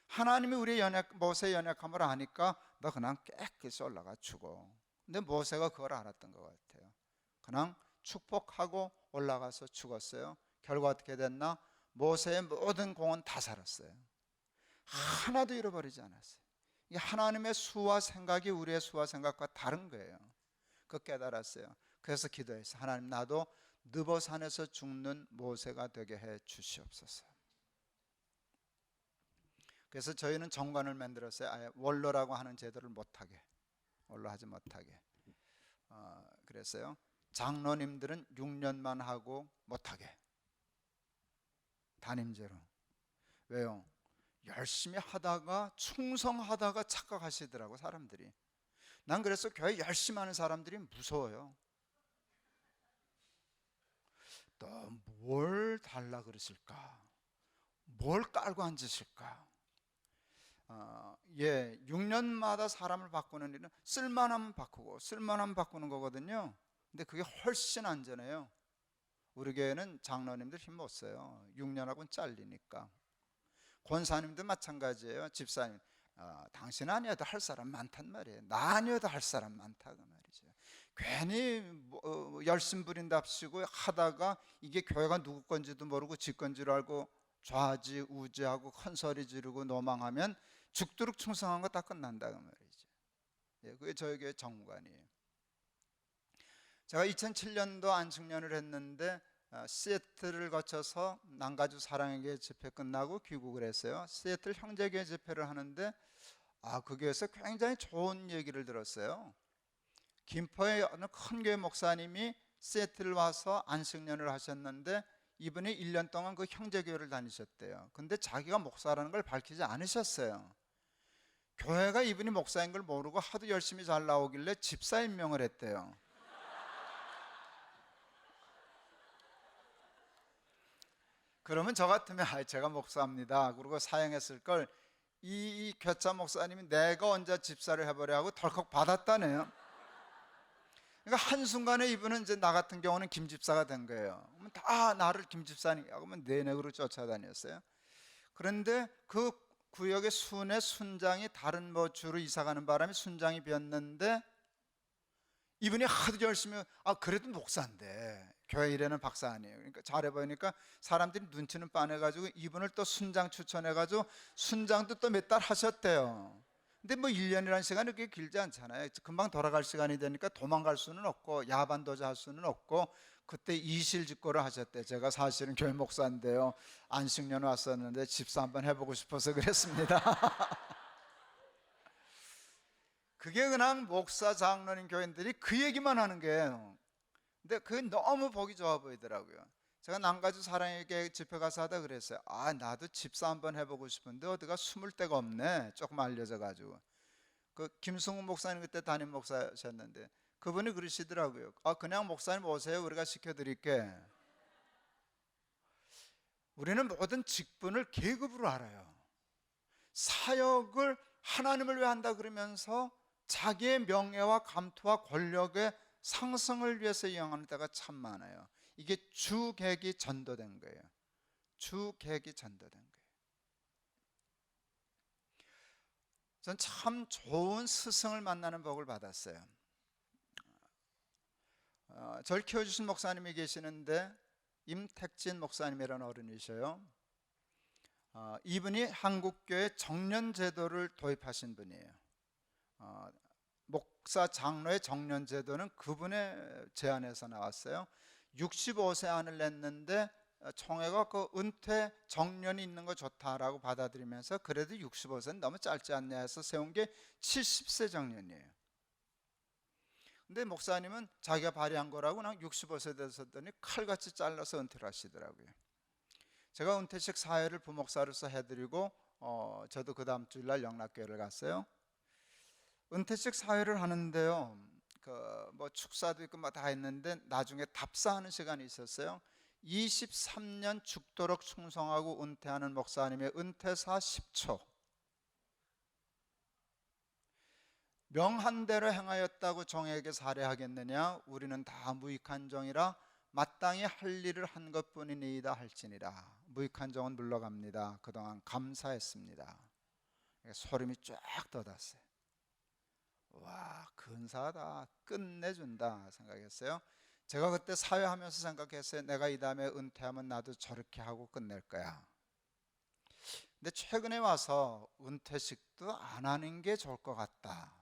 하나님이 우리의 모세의 연약함을 아니까 너 그냥 깨끗이 올라가 죽어. 근데 모세가 그걸 알았던 것 같아요. 그냥 축복하고 올라가서 죽었어요. 결과 어떻게 됐나? 모세의 모든 공은 다 살았어요. 하나도 잃어버리지 않았어요. 이 하나님의 수와 생각이 우리의 수와 생각과 다른 거예요. 그거 깨달았어요. 그래서 기도했어요. 하나님, 나도 느보산에서 죽는 모세가 되게 해 주시옵소서. 그래서 저희는 정관을 만들었어요. 아예 원로라고 하는 제도를 못하게, 원로 하지 못하게. 그랬어요. 장로님들은 6년만 하고 못하게, 담임제로. 왜요? 열심히 하다가 충성하다가 착각하시더라고 사람들이. 난 그래서 교회 열심히 하는 사람들이 무서워요. 또 뭘 달라 그러실까? 뭘 깔고 앉으실까? 6년마다 사람을 바꾸는 일은 쓸만하면 바꾸고 쓸만하면 바꾸는 거거든요. 근데 그게 훨씬 안전해요. 우리 교회는 장로님들 힘 못 써요. 6년하고는 잘리니까. 권사님도 마찬가지예요. 집사님, 당신 아니어도 할 사람 많단 말이에요. 나 아니어도 할 사람 많다 그 말이죠. 괜히 열심 부린답시고 하다가 이게 교회가 누구 건지도 모르고 지 건지를 알고 좌지우지하고 큰 소리 지르고 노망하면 죽도록 충성한 거 다 끝난다 그 말이죠. 그게 저희 교회 정무관이에요. 제가 2007년도 안식년을 했는데 시애틀을 거쳐서 남가주 사랑의 집회 끝나고 귀국을 했어요. 시애틀 형제교회 집회를 하는데 그 교회에서 굉장히 좋은 얘기를 들었어요. 김포의 어느 큰 교회 목사님이 시애틀 와서 안식년을 하셨는데 이분이 1년 동안 그 형제교회를 다니셨대요. 근데 자기가 목사라는 걸 밝히지 않으셨어요. 교회가 이분이 목사인 걸 모르고 하도 열심히 잘 나오길래 집사 임명을 했대요. 그러면 저 같으면 제가 목사입니다 그러고 사양했을 걸, 이 교차 목사님이 내가 언제 집사를 해보려 하고 덜컥 받았다네요. 그러니까 한순간에 이분은 이제 나 같은 경우는 김집사가 된 거예요. 그러면 다 나를 김집사니까 하면 내내으로 쫓아다녔어요. 그런데 그 구역의 순의 순장이 다른 주로 이사가는 바람에 순장이 비었는데 이분이 하도 열심히 그래도 목사인데 교회 일에는 박사 아니에요. 그러니까 잘해 보이니까 사람들이 눈치는 빤해가지고 이분을 또 순장 추천해가지고 순장도 또 몇 달 하셨대요. 근데 1년이라는 시간이 그렇게 길지 않잖아요. 금방 돌아갈 시간이 되니까 도망갈 수는 없고 야반도주 할 수는 없고 그때 이실직고를 하셨대. 제가 사실은 교회 목사인데요, 안식년 왔었는데 집사 한번 해보고 싶어서 그랬습니다. 그게 그냥 목사 장로님 교인들이 그 얘기만 하는 거예요. 근데 그게 너무 보기 좋아 보이더라고요. 제가 남가주 사랑의 집회 가서 하다 그랬어요. 나도 집사 한번 해보고 싶은데 어디가 숨을 데가 없네. 조금 알려져 가지고. 그 김승훈 목사님 그때 담임 목사셨는데 그분이 그러시더라고요. 그냥 목사님 오세요, 우리가 시켜드릴게. 우리는 모든 직분을 계급으로 알아요. 사역을 하나님을 위해 한다 그러면서 자기의 명예와 감투와 권력의 상승을 위해서 이용하는 때가 참 많아요. 이게 주객이 전도된 거예요. 주객이 전도된 거예요. 전 참 좋은 스승을 만나는 복을 받았어요. 저를 키워주신 목사님이 계시는데 임택진 목사님이라는 어른이셔요. 이분이 한국교회 정년제도를 도입하신 분이에요. 목사 장로의 정년제도는 그분의 제안에서 나왔어요. 65세 안을 냈는데 총회가 그 은퇴 정년이 있는 거 좋다라고 받아들이면서 그래도 65세는 너무 짧지 않냐 해서 세운 게 70세 정년이에요. 근데 목사님은 자기가 발의한 거라고 그냥 65세 됐었더니 칼같이 잘라서 은퇴를 하시더라고요. 제가 은퇴식 사회를 부목사로서 해드리고 저도 그 다음 주일날 영락교회를 갔어요. 은퇴식 사회를 하는데요, 축사도 있고 다 했는데 나중에 답사하는 시간이 있었어요. 23년 죽도록 충성하고 은퇴하는 목사님의 은퇴사 10초. 명한대로 행하였다고 종에게 살해하겠느냐? 우리는 다 무익한 종이라 마땅히 할 일을 한 것뿐이니이다 할지니라. 무익한 종은 물러갑니다. 그동안 감사했습니다. 소름이 쫙 돋았어요. 와, 근사하다, 끝내준다 생각했어요. 제가 그때 사회하면서 생각했어요. 내가 이 다음에 은퇴하면 나도 저렇게 하고 끝낼 거야. 근데 최근에 와서 은퇴식도 안 하는 게 좋을 것 같다.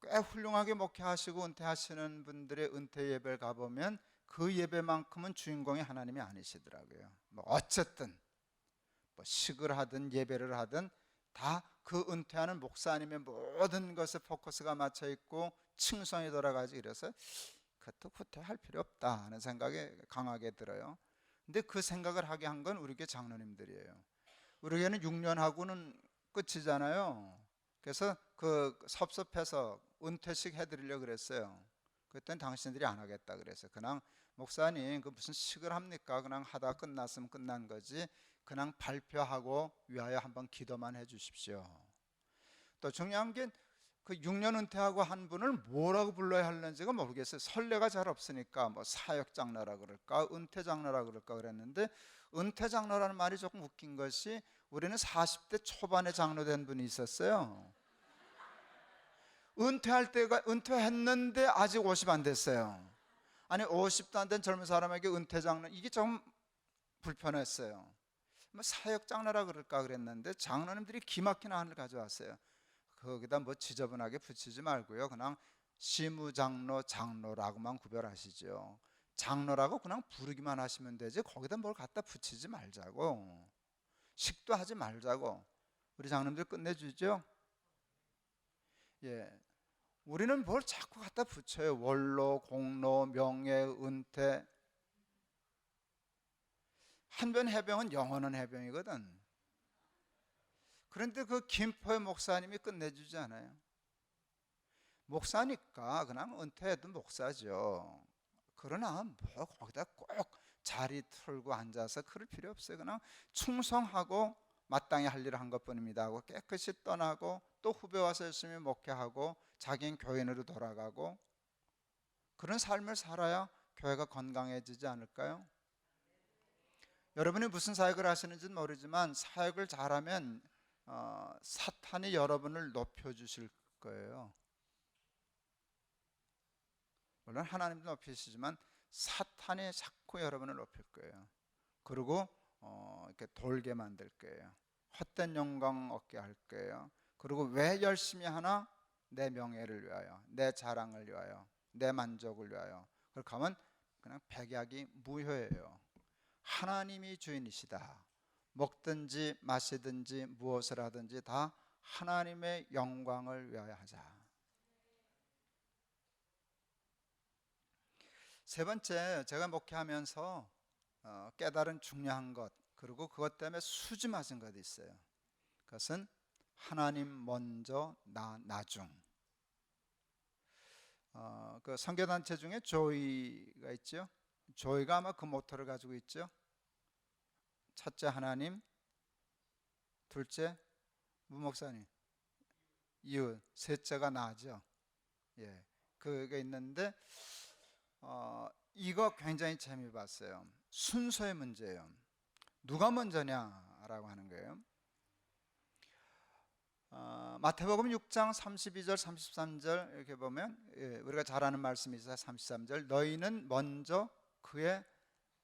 꽤 훌륭하게 목회하시고 은퇴하시는 분들의 은퇴 예배를 가보면 그 예배만큼은 주인공이 하나님이 아니시더라고요. 어쨌든 식을 하든 예배를 하든 다 그 은퇴하는 목사님의 모든 것에 포커스가 맞춰 있고 칭송이 돌아가지. 그래서 그것도 후퇴할 필요 없다 하는 생각이 강하게 들어요. 근데 그 생각을 하게 한 건 우리 교회 장로님들이에요. 우리 교회는 6년하고는 끝이잖아요. 그래서 그 섭섭해서 은퇴식 해드리려고 그랬어요. 그랬더니 당신들이 안 하겠다 그래서, 그냥 목사님 그 무슨 식을 합니까? 그냥 하다 끝났으면 끝난 거지, 그냥 발표하고 위하여 한번 기도만 해 주십시오. 또 중요한 게 그 6년 은퇴하고 한 분을 뭐라고 불러야 하는지가 모르겠어요. 선례가 잘 없으니까 뭐 사역 장로라 그럴까, 은퇴 장로라 그럴까 그랬는데, 은퇴 장로라는 말이 조금 웃긴 것이, 우리는 40대 초반에 장로된 분이 있었어요. 은퇴했는데 아직 50 안 됐어요. 아니 50도 안 된 젊은 사람에게 은퇴 장로, 이게 좀 불편했어요. 뭐 사역 장로라 그럴까 그랬는데, 장로님들이 기막힌 한을 가져왔어요. 거기다 뭐 지저분하게 붙이지 말고요, 그냥 시무장로, 장로라고만 구별하시죠. 장로라고 그냥 부르기만 하시면 되지 거기다 뭘 갖다 붙이지 말자고, 식도 하지 말자고. 우리 장로님들 끝내주죠. 예, 우리는 뭘 자꾸 갖다 붙여요. 원로, 공로, 명예, 은퇴. 한변 해병은 영원한 해병이거든. 그런데 그 김포의 목사님이 끝내주지 않아요. 목사니까 그냥 은퇴해도 목사죠. 그러나 뭐 거기다 꼭 자리 틀고 앉아서 그럴 필요 없어요. 그냥 충성하고 마땅히 할 일을 한 것뿐입니다 하고 깨끗이 떠나고, 또 후배 와서 열심히 목회하고 자기는 교인으로 돌아가고, 그런 삶을 살아야 교회가 건강해지지 않을까요? 여러분이 무슨 사역을 하시는지는 모르지만 사역을 잘하면 사탄이 여러분을 높여주실 거예요. 물론 하나님도 높이시지만 사탄이 자꾸 여러분을 높일 거예요. 그리고 이렇게 돌게 만들 거예요. 헛된 영광 얻게 할 거예요. 그리고 왜 열심히 하나? 내 명예를 위하여, 내 자랑을 위하여, 내 만족을 위하여. 그렇게 하면 그냥 백약이 무효예요. 하나님이 주인이시다. 먹든지 마시든지 무엇을 하든지 다 하나님의 영광을 위하여 하자. 세 번째, 제가 목회하면서 깨달은 중요한 것, 그리고 그것 때문에 수지 맞은 것이 있어요. 그것은 하나님 먼저 나 나중. 그 선교단체 중에 조이가 있죠. 조이가 아마 그 모토를 가지고 있죠. 첫째 하나님, 둘째 무목사님, 이웃, 셋째가 나죠. 예, 그게 있는데 이거 굉장히 재미 봤어요. 순서의 문제예요. 누가 먼저냐라고 하는 거예요. 마태복음 6장 32절 33절 이렇게 보면, 우리가 잘 아는 말씀이 있어요. 33절, 너희는 먼저 그의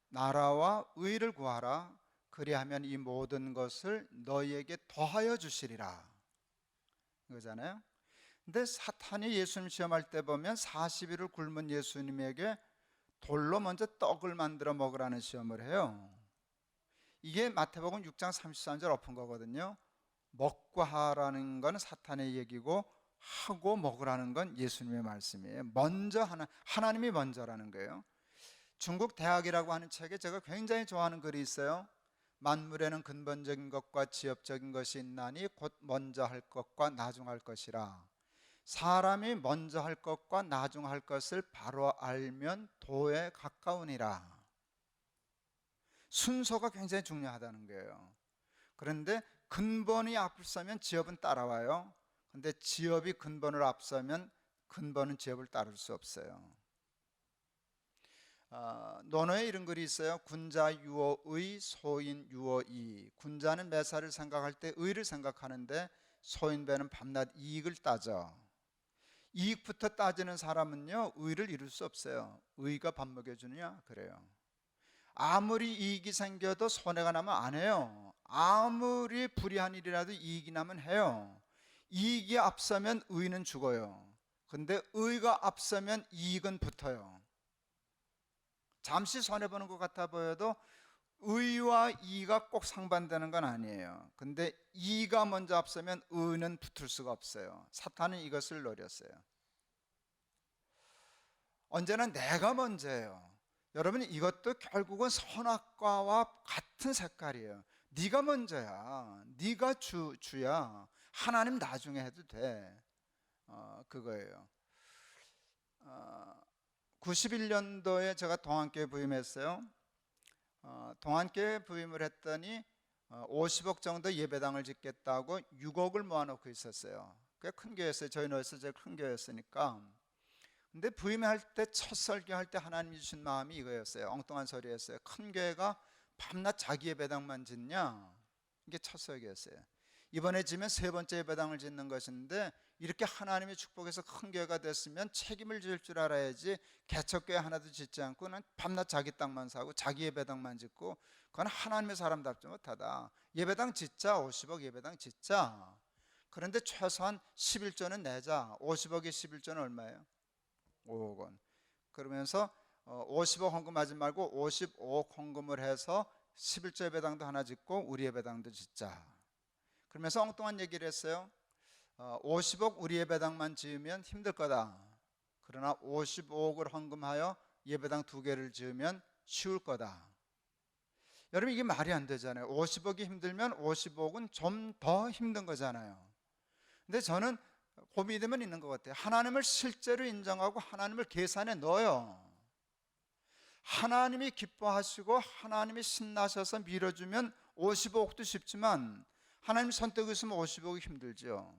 나라와 의를 구하라. 그리하면 이 모든 것을 너희에게 더하여 주시리라. 이거잖아요. 근데 사탄이 예수님 시험할 때 보면 40일을 굶은 예수님에게 돌로 먼저 떡을 만들어 먹으라는 시험을 해요. 이게 마태복음 6장 33절 엎은 거거든요. 먹고 하라는 건 사탄의 얘기고, 하고 먹으라는 건 예수님의 말씀이에요. 먼저 하나님이 먼저라는 거예요. 중국 대학이라고 하는 책에 제가 굉장히 좋아하는 글이 있어요. 만물에는 근본적인 것과 지엽적인 것이 있나니 곧 먼저 할 것과 나중 할 것이라. 사람이 먼저 할 것과 나중 할 것을 바로 알면 도에 가까우니라. 순서가 굉장히 중요하다는 거예요. 그런데 근본이 앞서면 지엽은 따라와요. 그런데 지엽이 근본을 앞서면 근본은 지엽을 따를 수 없어요. 논어에 이런 글이 있어요. 군자 유어의, 소인 유어이. 군자는 매사를 생각할 때 의를 생각하는데, 소인배는 밤낮 이익을 따져. 이익부터 따지는 사람은요, 의를 이룰 수 없어요. 의가 밥 먹여주느냐? 그래요. 아무리 이익이 생겨도 손해가 나면 안 해요. 아무리 불의한 일이라도 이익이 나면 해요. 이익이 앞서면 의는 죽어요. 근데 의가 앞서면 이익은 붙어요. 잠시 손해보는 것 같아 보여도 의와 이가 꼭 상반되는 건 아니에요. 근데 이가 먼저 앞서면 의는 붙을 수가 없어요. 사탄은 이것을 노렸어요. 언제나 내가 먼저예요. 여러분, 이것도 결국은 선악과와 같은 색깔이에요. 네가 먼저야. 네가 주야. 하나님 나중에 해도 돼. 그거예요. 91년도에 제가 동안교회 부임했어요. 동안교회 부임을 했더니 50억 정도 예배당을 짓겠다고 6억을 모아놓고 있었어요. 꽤 큰 교회였어요. 저희 노에서 제일 큰 교회였으니까. 근데 부임할 때, 첫 설교할 때 하나님이 주신 마음이 이거였어요. 엉뚱한 소리였어요. 큰 교회가 밤낮 자기 예배당만 짓냐? 이게 첫 설교였어요. 이번에 지면 세 번째 예배당을 짓는 것인데, 이렇게 하나님의 축복에서 큰 교회가 됐으면 책임을 질 줄 알아야지, 개척교회 하나도 짓지 않고 는 밤낮 자기 땅만 사고 자기 예배당만 짓고, 그건 하나님의 사람답지 못하다. 예배당 짓자. 50억 예배당 짓자. 그런데 최소한 11조는 내자. 50억에 11조는 얼마예요? 5억 원. 그러면서 50억 헌금하지 말고 55억 헌금을 해서 11조 예배당도 하나 짓고 우리 예배당도 짓자. 그러면서 엉뚱한 얘기를 했어요. 50억 우리 예배당만 지으면 힘들 거다. 그러나 55억을 헌금하여 예배당 2개를 지으면 쉬울 거다. 여러분, 이게 말이 안 되잖아요. 50억이 힘들면 55억은 좀 더 힘든 거잖아요. 근데 저는 고민이 되면 있는 것 같아요. 하나님을 실제로 인정하고 하나님을 계산에 넣어요. 하나님이 기뻐하시고 하나님이 신나셔서 밀어주면 55억도 쉽지만, 하나님 선택이 있으면 55억이 힘들죠.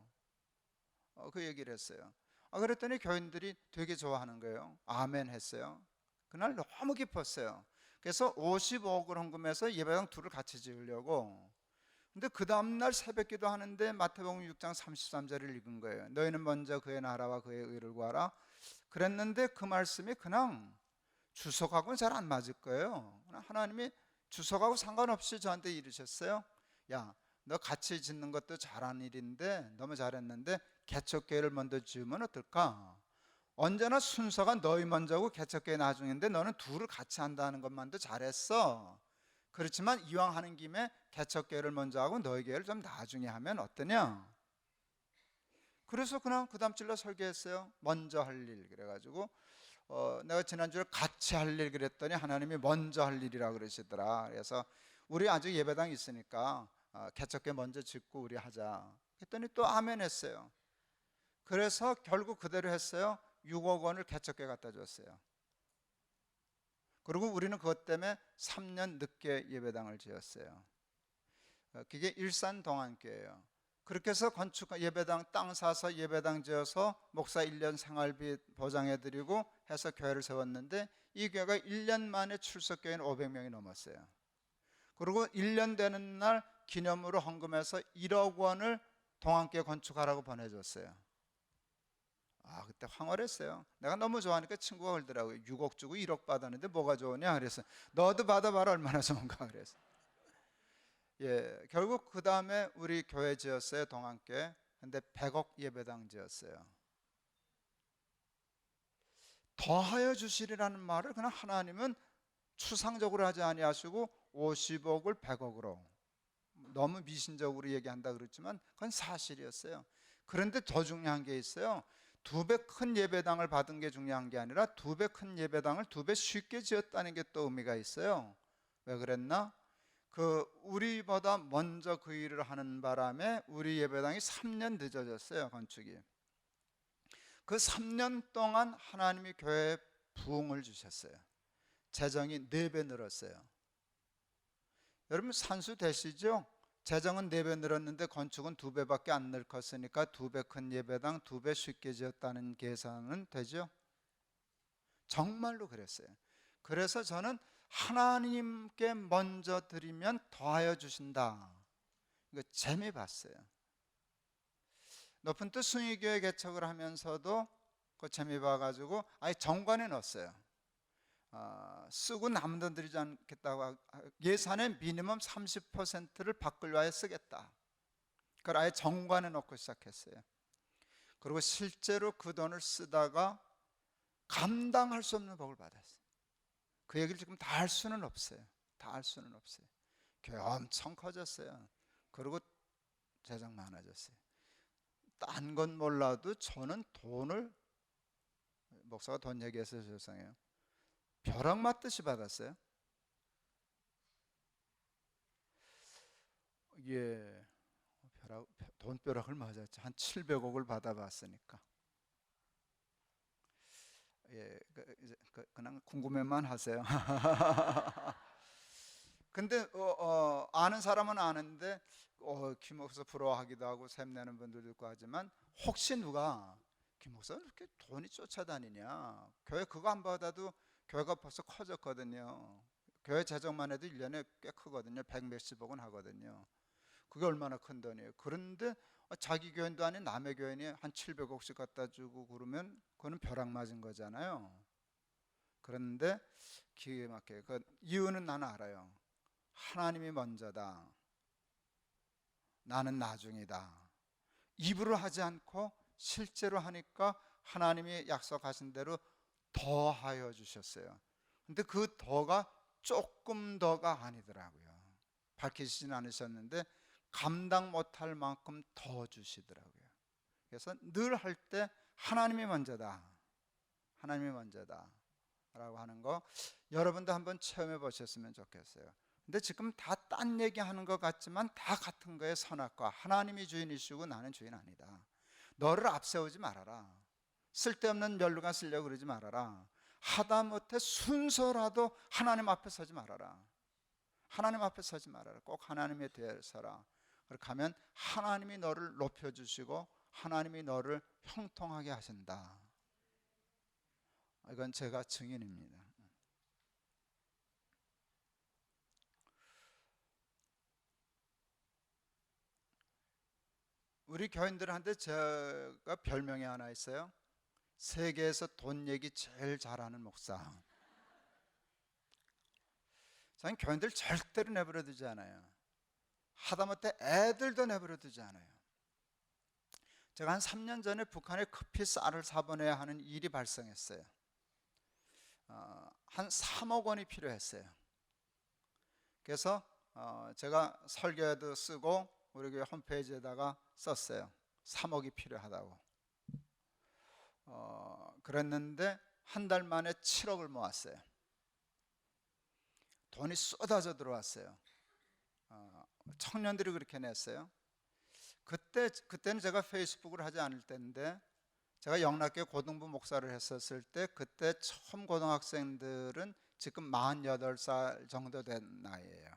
그 얘기를 했어요. 그랬더니 교인들이 되게 좋아하는 거예요. 아멘 했어요. 그날 너무 기뻤어요. 그래서 55억을 헌금해서 예배당 2를 같이 지으려고. 근데 그 다음날 새벽기도 하는데 마태복음 6장 33절을 읽은 거예요. 너희는 먼저 그의 나라와 그의 의를 구하라. 그랬는데 그 말씀이 그냥 주석하고는 잘 안 맞을 거예요. 하나님이 주석하고 상관없이 저한테 이르셨어요. 야, 너 같이 짓는 것도 잘한 일인데, 너무 잘했는데 개척교회를 먼저 지으면 어떨까? 언제나 순서가 너희 먼저고 개척교회 나중인데 너는 2를 같이 한다는 것만도 잘했어. 그렇지만 이왕 하는 김에 개척교회를 먼저 하고 너희 교회를 좀 나중에 하면 어떠냐? 그래서 그냥 그 다음 주일로 설교했어요. 먼저 할 일. 그래가지고 내가 지난주에 같이 할 일 그랬더니 하나님이 먼저 할 일이라 그러시더라. 그래서 우리 아직 예배당 있으니까 개척교회 먼저 짓고 우리 하자. 그랬더니 또 아멘 했어요. 그래서 결국 그대로 했어요. 6억 원을 개척교회 갖다 줬어요. 그리고 우리는 그것 때문에 3년 늦게 예배당을 지었어요. 그게 일산 동안교회예요. 그렇게 해서 건축 예배당 땅 사서 예배당 지어서 목사 1년 생활비 보장해드리고 해서 교회를 세웠는데, 이 교회가 1년 만에 출석교회는 500명이 넘었어요. 그리고 1년 되는 날 기념으로 헌금해서 1억 원을 동안교회 건축하라고 보내줬어요. 그때 황홀했어요. 내가 너무 좋아하니까 친구가 그러더라고요. 6억 주고 1억 받았는데 뭐가 좋으냐? 그래서 너도 받아봐라 얼마나 좋은가 그래서. 결국 그 다음에 우리 교회 지었어요. 동안교회. 근데 100억 예배당 지었어요. 더하여 주시리라는 말을 그냥 하나님은 추상적으로 하지 아니하시고 50억을 100억으로, 너무 미신적으로 얘기한다 그랬지만 그건 사실이었어요. 그런데 더 중요한 게 있어요. 2배 큰 예배당을 받은 게 중요한 게 아니라 2배 큰 예배당을 2배 쉽게 지었다는 게 또 의미가 있어요. 왜 그랬나? 우리보다 먼저 그 일을 하는 바람에 우리 예배당이 3년 늦어졌어요. 건축이. 그 3년 동안 하나님이 교회에 부흥을 주셨어요. 재정이 4배 늘었어요. 여러분 산수 되시죠? 재정은 4배 늘었는데 건축은 2배밖에 안 늘었으니까 2배 큰 예배당 2배 쉽게 지었다는 계산은 되죠? 정말로 그랬어요. 그래서 저는 하나님께 먼저 드리면 더하여 주신다. 이거 재미 봤어요. 높은 뜻 숭의교회 개척을 하면서도 그 재미 봐가지고 아예 정관에 넣었어요. 쓰고 남도 드리지 않겠다고, 예산의 미니멈 30%를 바꿀 에 쓰겠다. 그걸 아예 정관에 넣고 시작했어요. 그리고 실제로 그 돈을 쓰다가 감당할 수 없는 복을 받았어요. 그 얘기를 지금 다 할 수는 없어요. 다 할 수는 없어요. 교회 엄청 커졌어요. 그리고 재정 많아졌어요. 딴 건 몰라도 저는 돈을 목사가 돈 얘기해서 죄송해요. 벼락 맞듯이 받았어요. 예, 돈벼락을 맞았지. 한 700억을 받아봤으니까. 예, 그냥 궁금해만 하세요. 근데 아는 사람은 아는데 김 목사 부러워하기도 하고 샘내는 분들도 있고 하지만 혹시 누가 김 목사 이렇게 돈이 쫓아다니냐, 교회 그거 안 받아도 교회가 벌써 커졌거든요. 교회 재정만 해도 1년에 꽤 크거든요. 100 몇십억은 하거든요. 그게 얼마나 큰 돈이에요. 그런데 자기 교회도 아닌 남의 교회니 한 700억씩 갖다 주고 그러면 그거는 벼락 맞은 거잖아요. 그런데 기가 막혀요. 그 이유는 나는 알아요. 하나님이 먼저다, 나는 나중이다. 입으로 하지 않고 실제로 하니까 하나님이 약속하신 대로 더하여 주셨어요. 근데 그 더가 조금 더가 아니더라고요. 밝히시진 않으셨는데 감당 못할 만큼 더 주시더라고요. 그래서 늘 할 때 하나님이 먼저다, 하나님이 먼저다 라고 하는 거 여러분도 한번 체험해 보셨으면 좋겠어요. 근데 지금 다 딴 얘기하는 것 같지만 다 같은 거예요. 선악과. 하나님이 주인이시고 나는 주인 아니다. 너를 앞세우지 말아라. 쓸데없는 멸류관 쓰려고 그러지 말아라. 하다못해 순서라도 하나님 앞에 서지 말아라. 하나님 앞에 서지 말아라. 꼭 하나님에 대해 서라. 그렇게 하면 하나님이 너를 높여주시고 하나님이 너를 형통하게 하신다. 이건 제가 증인입니다. 우리 교인들한테 제가 별명이 하나 있어요. 세계에서 돈 얘기 제일 잘하는 목사. 저는 교인들 절대로 내버려 두지 않아요. 하다못해 애들도 내버려 두지 않아요. 제가 한 3년 전에 북한에 급히 쌀을 사보내야 하는 일이 발생했어요. 한 3억 원이 필요했어요. 그래서 제가 설교에도 쓰고 우리 교회 홈페이지에다가 썼어요. 3억이 필요하다고. 그랬는데 한 달 만에 7억을 모았어요. 돈이 쏟아져 들어왔어요. 청년들이 그렇게 냈어요. 그때는 제가 페이스북을 하지 않을 때인데, 제가 영락교회 고등부 목사를 했었을 때 그때 처음 고등학생들은 지금 48살 정도 된 나이예요.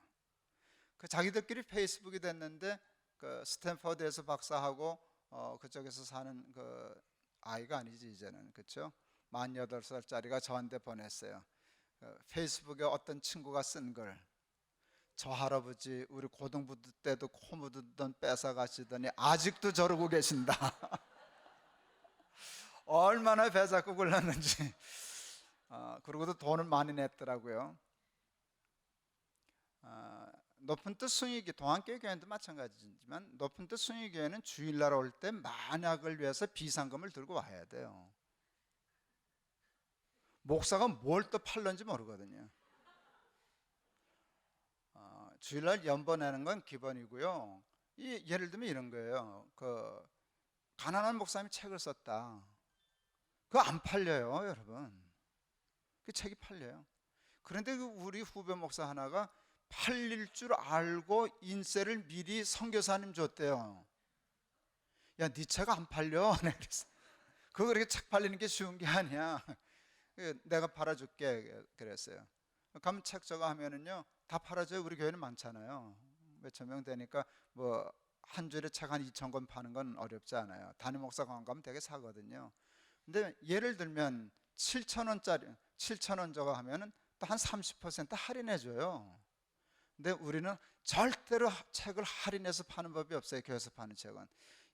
그 자기들끼리 페이스북이 됐는데 그 스탠퍼드에서 박사하고 그쪽에서 사는 그 아이가 아니지 이제는, 그렇죠? 48살짜리가 저한테 보냈어요. 페이스북에 어떤 친구가 쓴 글, 저 할아버지 우리 고등부 때도 코 묻은 뺏어 가시더니 아직도 저러고 계신다. 얼마나 배 잡고 굴렀는지. 그러고도 돈을 많이 냈더라고요. 높은 뜻 숭의교회, 동안교회 교회도 마찬가지지만 높은 뜻 숭의교회는 주일날 올 때 만약을 위해서 비상금을 들고 와야 돼요. 목사가 뭘 또 팔는지 모르거든요. 주일날 연보 내는 건 기본이고요. 예를 들면 이런 거예요. 가난한 목사님이 책을 썼다. 그거 안 팔려요, 여러분. 그 책이 팔려요. 그런데 우리 후배 목사 하나가 팔릴 줄 알고 인쇄를 미리 선교사님 줬대요. 야, 네 책 안 팔려? 그거 그렇게 책 팔리는 게 쉬운 게 아니야. 내가 팔아줄게 그랬어요. 가면 책 저거 하면은요 다 팔아줘요. 우리 교회는 많잖아요. 몇천 명 되니까 뭐 한 주일에 책 한 2,000권 파는 건 어렵지 않아요. 담임 목사 관가면 되게 사거든요. 근데 예를 들면 7,000원짜리 7,000원 저거 하면은 또 한 30% 할인해 줘요. 근데 우리는 절대로 책을 할인해서 파는 법이 없어요. 교회에서 파는 책은.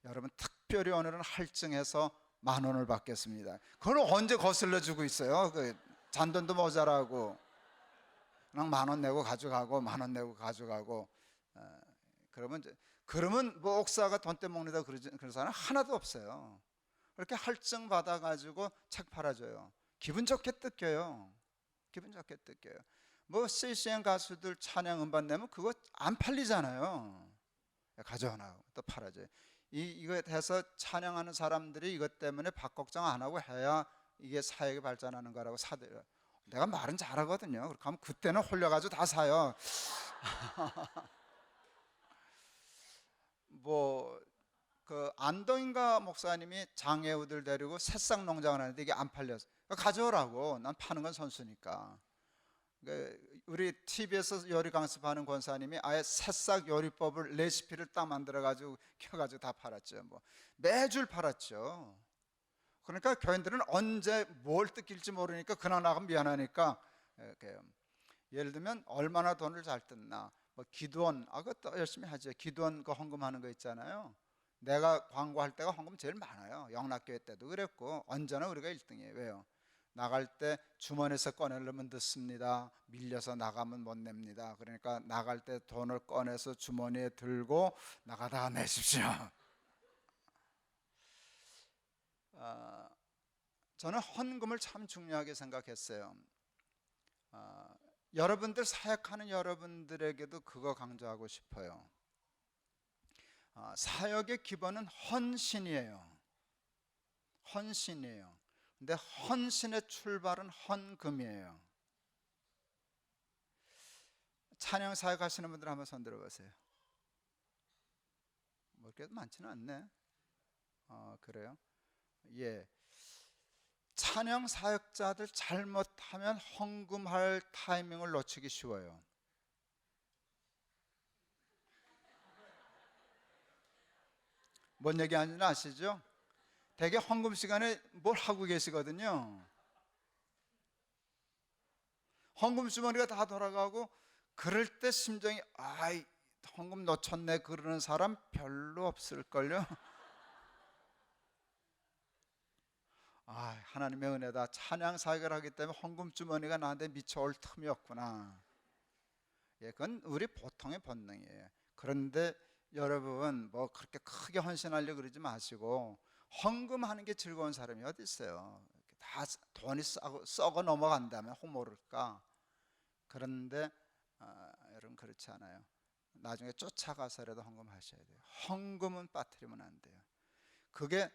여러분 특별히 오늘은 할증해서 10,000원을 받겠습니다. 그걸 언제 거슬러 주고 있어요? 그 잔돈도 모자라고 그냥 10,000원 내고 가져가고 10,000원 내고 가져가고. 그러면 목사가 돈 떼먹는다 그런 사람 하나도 없어요. 그렇게 할증 받아가지고 책 팔아줘요. 기분 좋게 뜯겨요. 기분 좋게 뜯겨요. 뭐 CCM 가수들 찬양 음반 내면 그거 안 팔리잖아요. 가져오나 또 팔아줘요. 이거 해서 찬양하는 사람들이 이것 때문에 밥 걱정 안 하고 해야 이게 사역이 발전하는 거라고 사들. 내가 말은 잘하거든요. 그렇게 하면 그때는 홀려가지고 다 사요. 뭐 그 안동인가 목사님이 장애우들 데리고 새싹 농장을 하는데 이게 안 팔렸어. 가져오라고. 난 파는 건 선수니까. 우리 TV에서 요리 강습하는 권사님이 아예 새싹 요리법을 레시피를 딱 만들어가지고 켜가지고 다 팔았죠. 뭐 매줄 팔았죠. 그러니까 교인들은 언제 뭘 뜯길지 모르니까 그냥 나가면 미안하니까 이렇게 예를 들면 얼마나 돈을 잘 뜯나. 뭐 기도원, 그것도 열심히 하죠. 기도원 그 헌금하는 거 있잖아요. 내가 광고할 때가 헌금 제일 많아요. 영락교회 때도 그랬고 언제나 우리가 1등이에요. 왜요? 나갈 때 주머니에서 꺼내려면 듣습니다. 밀려서 나가면 못 냅니다. 그러니까 나갈 때 돈을 꺼내서 주머니에 들고 나가다가 내십시오. 저는 헌금을 참 중요하게 생각했어요. 여러분들 사역하는 여러분들에게도 그거 강조하고 싶어요. 사역의 기본은 헌신이에요. 헌신이에요. 근데 헌신의 출발은 헌금이에요. 찬양 사역 하시는 분들 한번 손 들어보세요. 뭐 그렇게 많지는 않네. 그래요? 예. 찬양 사역자들 잘못하면 헌금할 타이밍을 놓치기 쉬워요. 뭔 얘기 하는지 아시죠? 되게 헌금 시간에 뭘 하고 계시거든요. 헌금 주머니가 다 돌아가고 그럴 때 심정이 아이 헌금 놓쳤네 그러는 사람 별로 없을걸요. 하나님의 은혜다. 찬양 사역을 하기 때문에 헌금 주머니가 나한테 미쳐올 틈이 없구나. 예, 그건 우리 보통의 본능이에요. 그런데 여러분 뭐 그렇게 크게 헌신하려고 그러지 마시고 헌금하는 게 즐거운 사람이 어디 있어요? 다 돈이 썩어 넘어간다면 혹 모를까. 그런데 여러분 그렇지 않아요. 나중에 쫓아가서라도 헌금하셔야 돼요. 헌금은 빠뜨리면 안 돼요. 그게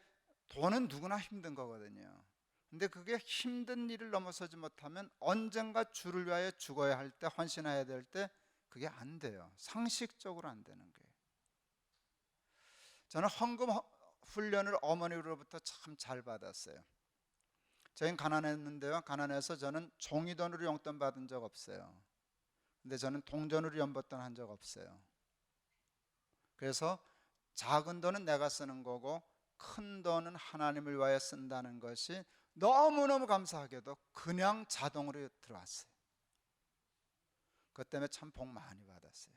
돈은 누구나 힘든 거거든요. 근데 그게 힘든 일을 넘어서지 못하면 언젠가 주를 위하여 죽어야 할 때, 헌신해야 될 때 그게 안 돼요. 상식적으로 안 되는 거예요. 저는 헌금 훈련을 어머니로부터 참 잘 받았어요. 저희는 가난했는데요. 가난해서 저는 종이돈으로 용돈 받은 적 없어요. 근데 저는 동전으로 연받돈 한 적 없어요. 그래서 작은 돈은 내가 쓰는 거고 큰 돈은 하나님을 위하여 쓴다는 것이 너무너무 감사하게도 그냥 자동으로 들어왔어요. 그것 때문에 참 복 많이 받았어요.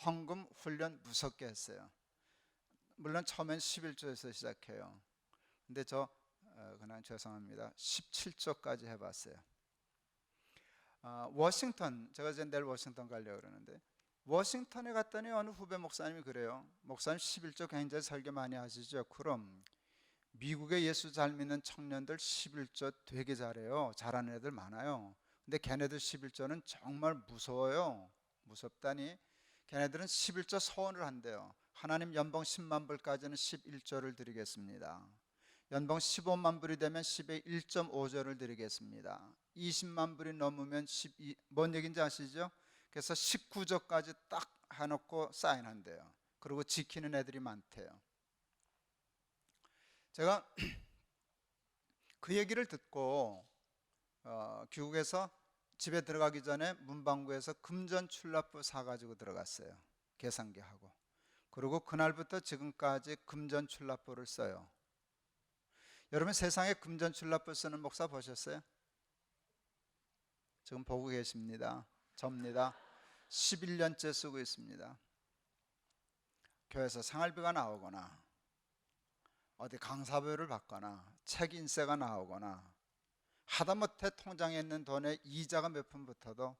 헌금 훈련 무섭게 했어요. 물론 처음엔 11조에서 시작해요. 근데 그냥 죄송합니다. 17조까지 해봤어요. 워싱턴, 제가 이제 내일 워싱턴 가려고 그러는데 워싱턴에 갔더니 어느 후배 목사님이 그래요. 목사님 11조 굉장히 설교 많이 하시죠. 그럼 미국에 예수 잘 믿는 청년들 11조 되게 잘해요. 잘하는 애들 많아요. 근데 걔네들 11조는 정말 무서워요. 무섭다니. 걔네들은 11조 서원을 한대요. 하나님 연봉 10만 불까지는 11조를 드리겠습니다. 연봉 15만 불이 되면 10의 1.5조를 드리겠습니다. 20만 불이 넘으면 12, 뭔 얘기인지 아시죠? 그래서 19조까지 딱 해놓고 사인한대요. 그리고 지키는 애들이 많대요. 제가 그 얘기를 듣고 귀국에서 집에 들어가기 전에 문방구에서 금전 출납부 사가지고 들어갔어요. 계산기하고. 그리고 그날부터 지금까지 금전 출납부를 써요. 여러분 세상에 금전 출납부 쓰는 목사 보셨어요? 지금 보고 계십니다. 접니다. 11년째 쓰고 있습니다. 교회에서 생활비가 나오거나 어디 강사부를 받거나 책 인세가 나오거나 하다못해 통장에 있는 돈에 이자가 몇 푼 붙어도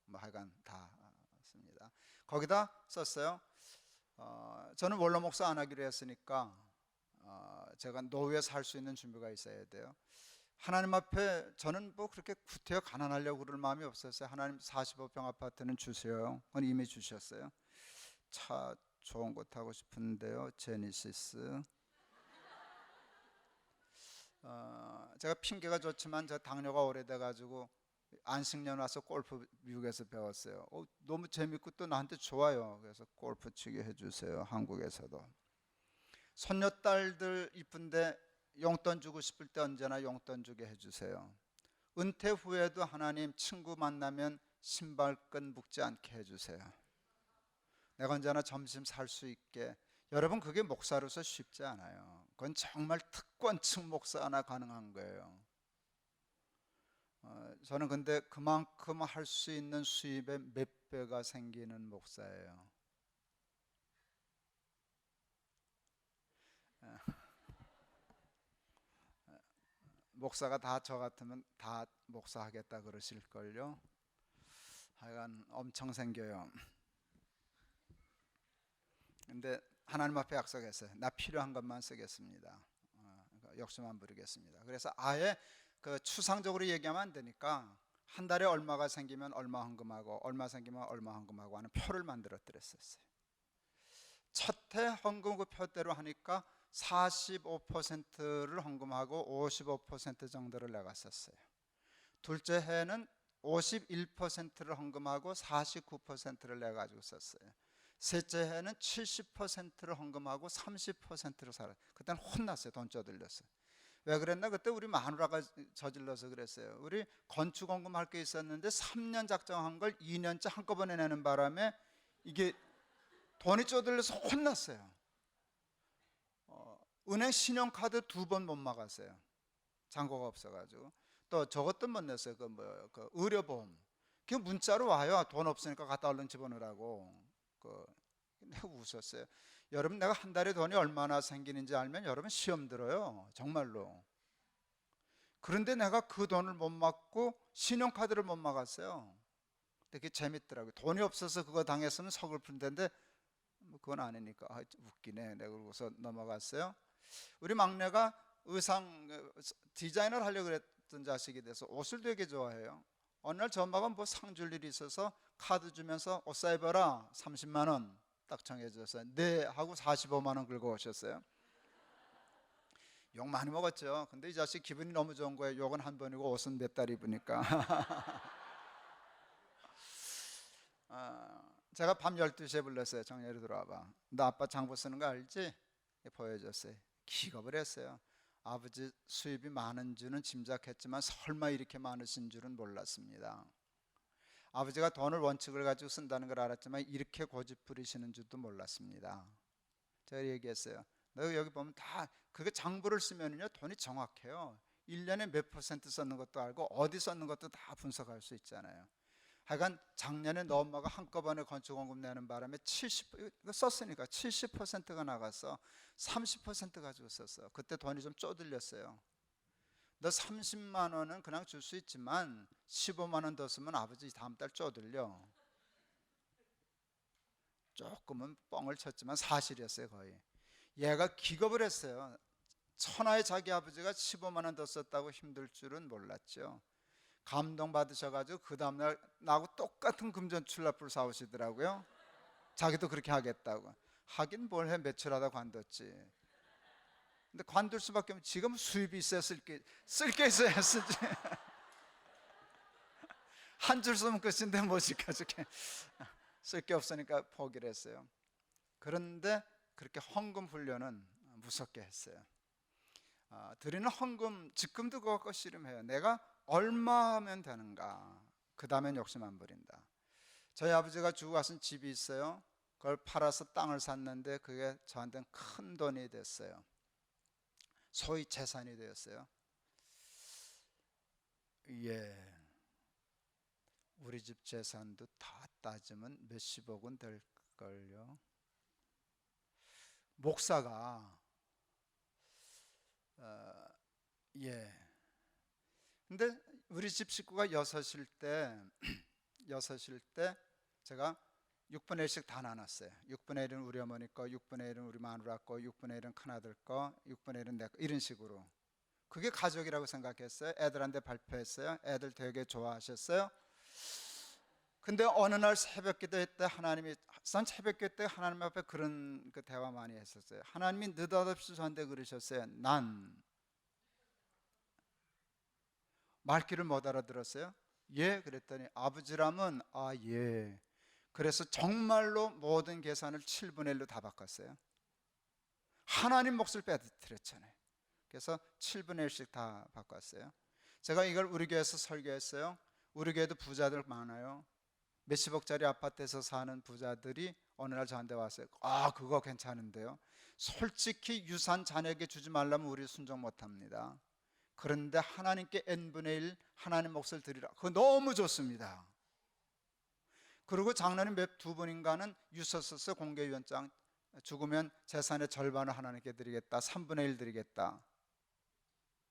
뭐 하여간 다 씁니다. 거기다 썼어요. 저는 원로 목사 안 하기로 했으니까 제가 노후에 살 수 있는 준비가 있어야 돼요. 하나님 앞에 저는 뭐 그렇게 구태여 가난하려고 그럴 마음이 없었어요. 하나님 45평 아파트는 주세요. 그건 이미 주셨어요. 차 좋은 거 타고 싶은데요. 제니시스. 제가 핑계가 좋지만 저 당뇨가 오래돼 가지고 안식년 와서 골프 미국에서 배웠어요. 너무 재밌고 또 나한테 좋아요. 그래서 골프 치게 해주세요. 한국에서도. 손녀딸들 이쁜데 용돈 주고 싶을 때 언제나 용돈 주게 해주세요. 은퇴 후에도 하나님 친구 만나면 신발끈 묶지 않게 해주세요. 내가 언제나 점심 살 수 있게. 여러분, 그게 목사로서 쉽지 않아요. 그건 정말 특권층 목사 하나 가능한 거예요. 저는 근데 그만큼 할 수 있는 수입의 몇 배가 생기는 목사예요. 목사가 다 저 같으면 다 목사하겠다 그러실걸요. 하여간 엄청 생겨요. 근데 하나님 앞에 약속했어요. 나 필요한 것만 쓰겠습니다. 욕심 안 부리겠습니다. 그래서 아예 그 추상적으로 얘기하면 안 되니까 한 달에 얼마가 생기면 얼마 헌금하고 얼마 생기면 얼마 헌금하고 하는 표를 만들어 드렸었어요. 첫 해 헌금 그 표대로 하니까 45%를 헌금하고 55% 정도를 내가 썼어요. 둘째 해는 51%를 헌금하고 49%를 내 가지고 썼어요. 셋째 해는 70%를 헌금하고 30%를 살아요. 그때는 혼났어요. 돈 쪼들렸어요. 왜 그랬나? 그때 우리 마누라가 저질러서 그랬어요. 우리 건축 헌금할 게 있었는데 3년 작정한 걸 2년째 한꺼번에 내는 바람에 이게 돈이 쪼들려서 혼났어요. 은행 신용카드 2번 못 막았어요. 잔고가 없어가지고. 또 저것도 못 냈어요. 그 의료보험. 그 문자로 와요. 돈 없으니까 갖다 얼른 집어넣으라고. 내가 웃었어요. 여러분, 내가 한 달에 돈이 얼마나 생기는지 알면 여러분 시험 들어요. 정말로. 그런데 내가 그 돈을 못 막고 신용카드를 못 막았어요. 되게 재밌더라고요. 돈이 없어서 그거 당했으면 서글픈 텐데 그건 아니니까 웃기네. 내가 그러고서 넘어갔어요. 우리 막내가 의상 디자이너를 하려고 그랬던 자식이 돼서 옷을 되게 좋아해요. 어느 날 저 엄마가 뭐 상 줄 일이 있어서 카드 주면서 옷 사 입어라 30만 원 딱 정해줬어요. 네 하고 45만 원 긁어 오셨어요. 욕 많이 먹었죠. 근데 이 자식 기분이 너무 좋은 거예요. 욕은 한 번이고 옷은 몇 달 입으니까. 제가 밤 12시에 불렀어요. 정렬이 들어와봐. 너 아빠 장부 쓰는 거 알지? 보여줬어요. 기겁을 했어요. 아버지 수입이 많은 줄은 짐작했지만 설마 이렇게 많으신 줄은 몰랐습니다. 아버지가 돈을 원칙을 가지고 쓴다는 걸 알았지만 이렇게 고집 부리시는 줄도 몰랐습니다. 제가 얘기했어요. 너 여기 보면 다 그게 장부를 쓰면요 돈이 정확해요. 1년에 몇 퍼센트 썼는 것도 알고 어디 썼는 것도 다 분석할 수 있잖아요. 하여간 작년에 너 엄마가 한꺼번에 건축원금 내는 바람에 70 썼으니까 70%가 나가서 30% 가지고 썼어. 그때 돈이 좀 쪼들렸어요. 너 30만 원은 그냥 줄 수 있지만 15만 원 더 쓰면 아버지 다음 달 쪼들려. 조금은 뻥을 쳤지만 사실이었어요. 거의. 얘가 기겁을 했어요. 천하의 자기 아버지가 15만 원 더 썼다고 힘들 줄은 몰랐죠. 감동받으셔가지고 그 다음날 나하고 똑같은 금전출납부를 사오시더라고요. 자기도 그렇게 하겠다고. 하긴 뭘 해, 며칠 하다 관뒀지. 근데 관둘 수밖에 없으면 지금 수입이 있어야 쓸 게 있어야 쓰지. 한 줄 쓰면 끝인데 뭐지까지 쓸 게 없으니까 포기를 했어요. 그런데 그렇게 헌금 훈련은 무섭게 했어요. 드리는 헌금 지금도 그거 씨름해요. 내가 얼마 하면 되는가? 그 다음엔 욕심 안 부린다. 저희 아버지가 주고 가신 집이 있어요. 그걸 팔아서 땅을 샀는데 그게 저한테는 큰 돈이 됐어요. 소위 재산이 되었어요. 예, 우리 집 재산도 다 따지면 몇십억은 될걸요. 목사가 예. 근데 우리 집 식구가 여섯일 때 제가 6분의 1씩 다 나눴어요. 6분의 1은 우리 어머니 거, 6분의 1은 우리 마누라 거, 6분의 1은 큰아들 거, 6분의 1은 내 거, 이런 식으로. 그게 가족이라고 생각했어요. 애들한테 발표했어요. 애들 되게 좋아하셨어요. 근데 어느 날 새벽기도 때 새벽기도 때 하나님 앞에 그런 그 대화 많이 했었어요. 하나님이 느닷없이 저한테 그러셨어요. 난 말귀를 못 알아들었어요? 예? 그랬더니 아버지라면 예. 그래서 정말로 모든 계산을 7분의 1로 다 바꿨어요. 하나님 몫을 빼드렸잖아요. 그래서 7분의 1씩 다 바꿨어요. 제가 이걸 우리 교회에서 설교했어요. 우리 교회도 부자들 많아요. 몇십억짜리 아파트에서 사는 부자들이 어느 날 저한테 왔어요. 그거 괜찮은데요. 솔직히 유산 자녀에게 주지 말라면 우리 순종 못합니다. 그런데 하나님께 n분의 1 하나님 몫을 드리라. 그거 너무 좋습니다. 그리고 작년에 두 분인가는 유서서서 공개유언장 죽으면 재산의 절반을 하나님께 드리겠다. 3분의 1 드리겠다.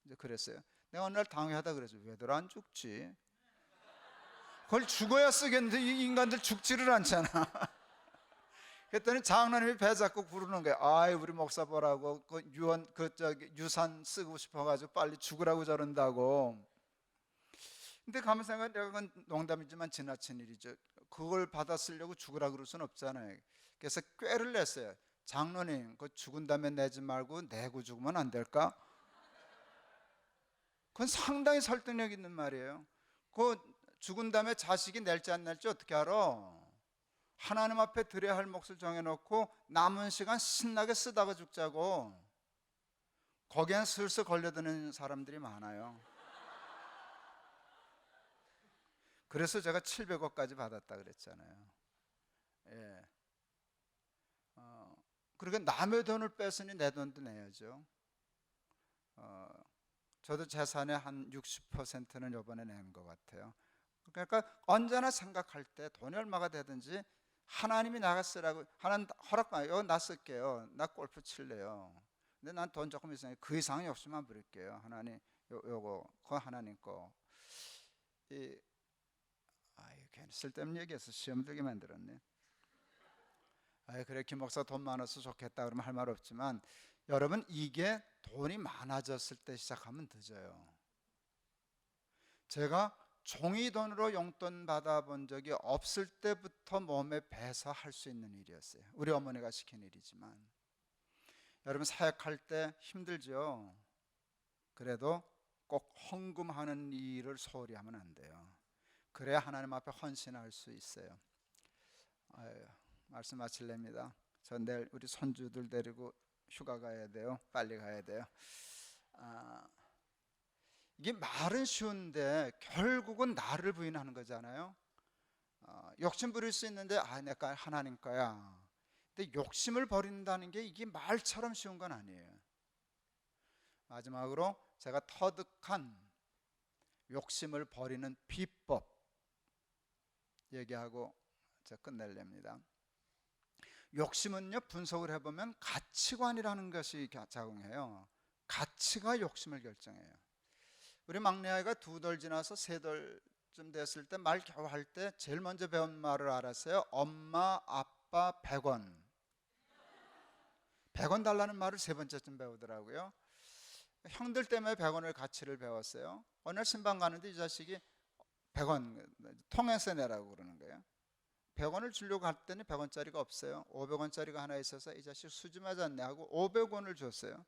이제 그랬어요. 내가 어느 날 당회하다 그랬어요. 왜들 안 죽지? 그걸 죽어야 쓰겠는데 이 인간들 죽지를 않잖아. 그랬더니 장로님이 배 잡고 부르는 거예요. 우리 목사 보라고 유산 쓰고 싶어가지고 빨리 죽으라고 저런다고. 근데 가만 생각하면 내가 그건 농담이지만 지나친 일이죠. 그걸 받아 쓰려고 죽으라 그럴 수는 없잖아요. 그래서 꾀를 냈어요. 장로님, 그 죽은 다음에 내지 말고 내고 죽으면 안 될까? 그건 상당히 설득력 있는 말이에요. 그 죽은 다음에 자식이 낼지 안 낼지 어떻게 알아? 하나님 앞에 드려야 할 몫을 정해놓고 남은 시간 신나게 쓰다가 죽자고. 거기엔 슬슬 걸려드는 사람들이 많아요. 그래서 제가 700억까지 받았다 그랬잖아요. 예. 그러니까 남의 돈을 뺐으니 내 돈도 내야죠. 저도 재산의 한 60%는 이번에 낸 것 같아요. 그러니까 언제나 생각할 때 돈이 얼마가 되든지 하나님이 나가 쓰라고, 하나님 허락만, 나 쓸게요. 나 골프 칠래요. 근데 난 돈 조금 있으니까 그 이상 욕심 안 부릴게요. 하나님, 요거 그거 하나님 거. 괜히 쓸데없는 얘기해서 시험 들게 만들었네. 그래 김 목사 돈 많아서 좋겠다 그러면 할 말 없지만, 여러분 이게 돈이 많아졌을 때 시작하면 늦어요. 제가 종이돈으로 용돈 받아본 적이 없을 때부터 몸에 배서 할 수 있는 일이었어요. 우리 어머니가 시킨 일이지만. 여러분 사역할 때 힘들죠. 그래도 꼭 헌금하는 일을 소홀히 하면 안 돼요. 그래야 하나님 앞에 헌신할 수 있어요. 말씀 마칠랍니다. 저 내일 우리 손주들 데리고 휴가 가야 돼요. 빨리 가야 돼요. 이게 말은 쉬운데 결국은 나를 부인하는 거잖아요. 욕심 부릴 수 있는데 내가 하나님 거야. 근데 욕심을 버린다는 게 이게 말처럼 쉬운 건 아니에요. 마지막으로 제가 터득한 욕심을 버리는 비법 얘기하고 제가 끝낼랍니다. 욕심은요, 분석을 해보면 가치관이라는 것이 작용해요. 가치가 욕심을 결정해요. 우리 막내 아이가 2돌 지나서 3돌쯤 됐을 때 말 겨우 할 때 제일 먼저 배운 말을 알았어요. 엄마, 아빠, 100원. 100원 달라는 말을 3번째쯤 배우더라고요. 형들 때문에 100원을 가치를 배웠어요. 어느 날 신방 가는데 이 자식이 100원 통행세 내라고 그러는 거예요. 100원을 주려고 했더니 100원짜리가 없어요. 500원짜리가 하나 있어서 이 자식 수지 맞았네 하고 500원을 줬어요.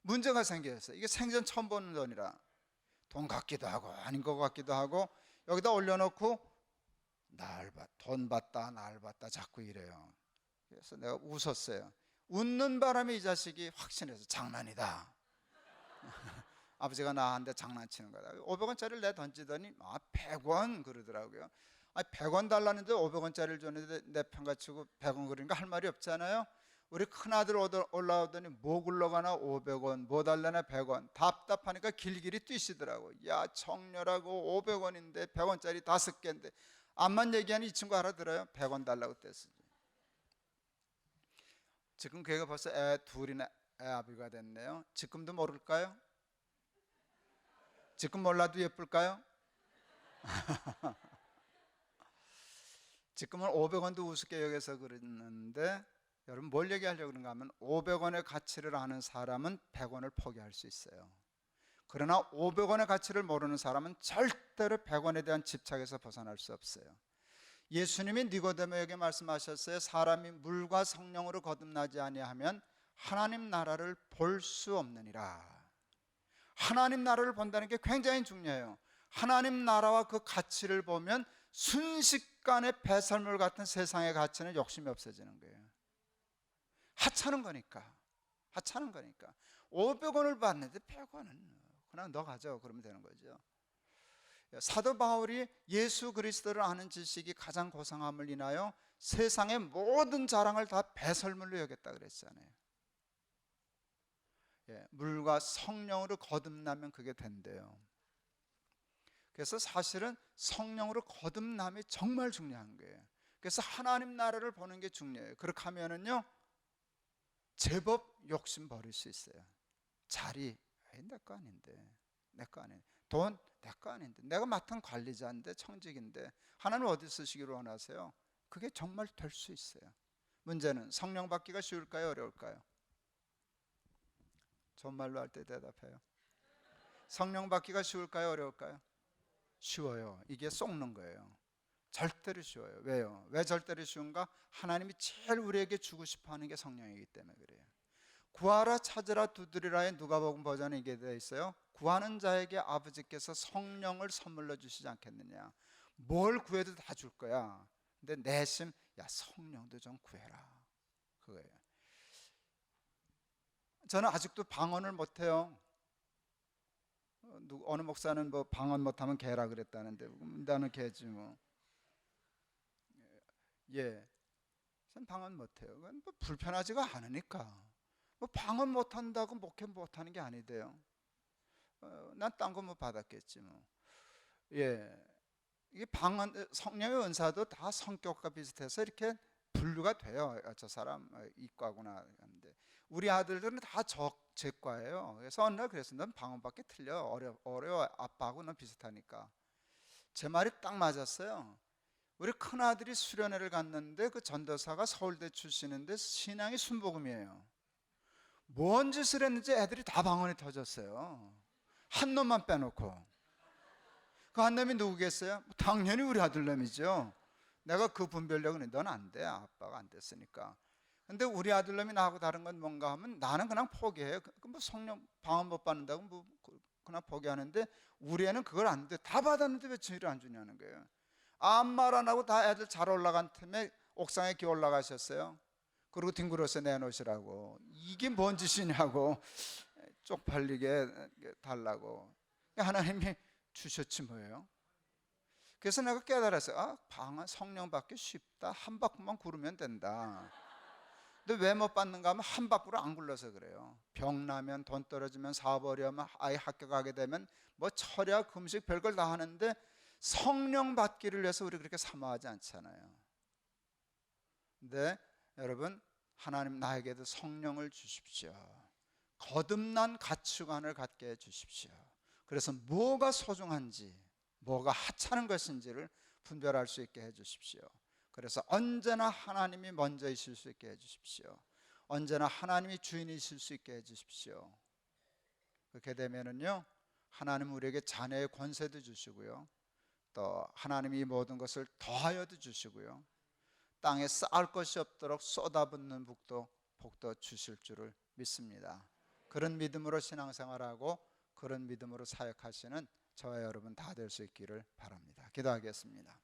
문제가 생겼어요. 이게 생전 처음 보는 돈이라 돈 같기도 하고 아닌 것 같기도 하고 여기다 올려놓고 돈 받다 날 받다 자꾸 이래요. 그래서 내가 웃었어요. 웃는 바람에 이 자식이 확신해서 장난이다. 아버지가 나한테 장난치는 거다. 500원짜리를 내 던지더니 100원 그러더라고요. 100원 달라는데 500원짜리를 줬는데 내 편가치고 100원 그러니까 할 말이 없잖아요. 우리 큰아들 올라오더니 뭐 굴러가나 500원, 뭐 달라나 100원. 답답하니까 길길이 뛰시더라고. 야 청렬하고 500원인데 100원짜리 5개인데 암만 얘기하니 이 친구 알아들어요? 100원 달라고 뗐으지. 지금 걔가 벌써 둘이나 아비가 됐네요. 지금도 모를까요? 지금 몰라도 예쁠까요? 지금은 500원도 우습게 여겨서 그랬는데 여러분 뭘 얘기하려고 그런가 하면 500원의 가치를 아는 사람은 100원을 포기할 수 있어요. 그러나 500원의 가치를 모르는 사람은 절대로 100원에 대한 집착에서 벗어날 수 없어요. 예수님이 니고데모에게 말씀하셨어요. 사람이 물과 성령으로 거듭나지 아니하면 하나님 나라를 볼 수 없느니라. 하나님 나라를 본다는 게 굉장히 중요해요. 하나님 나라와 그 가치를 보면 순식간에 배설물 같은 세상의 가치는 욕심이 없어지는 거예요. 하찮은 거니까. 하찮은 거니까. 500원을 받는데 100원은 그냥 너 가져 그러면 되는 거죠. 사도 바울이 예수 그리스도를 아는 지식이 가장 고상함을 인하여 세상의 모든 자랑을 다 배설물로 여겼다 그랬잖아요. 물과 성령으로 거듭나면 그게 된대요. 그래서 사실은 성령으로 거듭남이 정말 중요한 거예요. 그래서 하나님 나라를 보는 게 중요해요. 그렇게 하면은요 제법 욕심 버릴 수 있어요. 자리 내 거 아닌데, 내 거 아닌데, 돈 내 거 아닌데, 내가 맡은 관리자인데, 청직인데 하나님 어디 쓰시기로 원하세요? 그게 정말 될 수 있어요. 문제는 성령 받기가 쉬울까요, 어려울까요? 존말로 할 때 대답해요. 성령 받기가 쉬울까요, 어려울까요? 쉬워요. 이게 쏙는 거예요. 절대로 쉬워요. 왜요? 왜 절대로 쉬운가? 하나님이 제일 우리에게 주고 싶어 하는 게 성령이기 때문에 그래요. 구하라 찾으라 두드리라의 누가복음 버전에 이게 되어 있어요. 구하는 자에게 아버지께서 성령을 선물로 주시지 않겠느냐. 뭘 구해도 다 줄 거야. 근데 내심 야 성령도 좀 구해라 그거예요. 저는 아직도 방언을 못해요. 어느 목사는 뭐 방언 못하면 개라 그랬다는데 나는 개지 뭐. 전 방언 못해요. 그건 뭐 불편하지가 않으니까. 뭐 방언 못한다고 목회 못하는 게 아니대요. 난 딴 거 뭐 받았겠지 뭐. 이게 방언 성령의 은사도 다 성격과 비슷해서 이렇게 분류가 돼요. 저 사람 이과구나 하는데 우리 아들들은 다 제과예요. 그래서 어느 날 그래서 넌 방언밖에 틀려 어려워 아빠하고 넌 비슷하니까 제 말이 딱 맞았어요. 우리 큰 아들이 수련회를 갔는데 그 전도사가 서울대 출신인데 신앙이 순복음이에요. 뭔 짓을 했는지 애들이 다 방언이 터졌어요. 한 놈만 빼놓고. 그 한 놈이 누구겠어요? 당연히 우리 아들놈이죠. 내가 그 분별력은 넌 안 돼. 아빠가 안 됐으니까. 근데 우리 아들놈이 나하고 다른 건 뭔가 하면 나는 그냥 포기해요. 뭐 성령 방언 못 받는다고 뭐 그냥 포기하는데 우리 애는 그걸 안 돼. 다 받았는데 왜 저희를 안 주냐는 거예요. 아무 말 안 하고 다 애들 잘 올라간 틈에 옥상에 기어 올라가셨어요. 그리고 뒹굴어서 내놓으시라고. 이게 뭔 짓이냐고. 쪽팔리게 달라고. 하나님이 주셨지 뭐예요. 그래서 내가 깨달았어요. 방언 성령 받기 쉽다. 한 바퀴만 구르면 된다. 근데 왜 못 받는가 하면 한 바퀴로 안 굴러서 그래요. 병 나면 돈 떨어지면 사업 어려우면 아이 학교 가게 되면 뭐 철야 금식 별걸 다 하는데 성령 받기를 위해서 우리 그렇게 사모하지 않잖아요. 근데 여러분 하나님 나에게도 성령을 주십시오. 거듭난 가치관을 갖게 해주십시오. 그래서 뭐가 소중한지 뭐가 하찮은 것인지를 분별할 수 있게 해주십시오. 그래서 언제나 하나님이 먼저이실 수 있게 해주십시오. 언제나 하나님이 주인이실 수 있게 해주십시오. 그렇게 되면은요 하나님 우리에게 자녀의 권세도 주시고요 또 하나님이 모든 것을 더하여도 주시고요 땅에 쌓을 것이 없도록 쏟아붓는 복도 주실 줄을 믿습니다. 그런 믿음으로 신앙생활하고 그런 믿음으로 사역하시는 저와 여러분 다 될 수 있기를 바랍니다. 기도하겠습니다.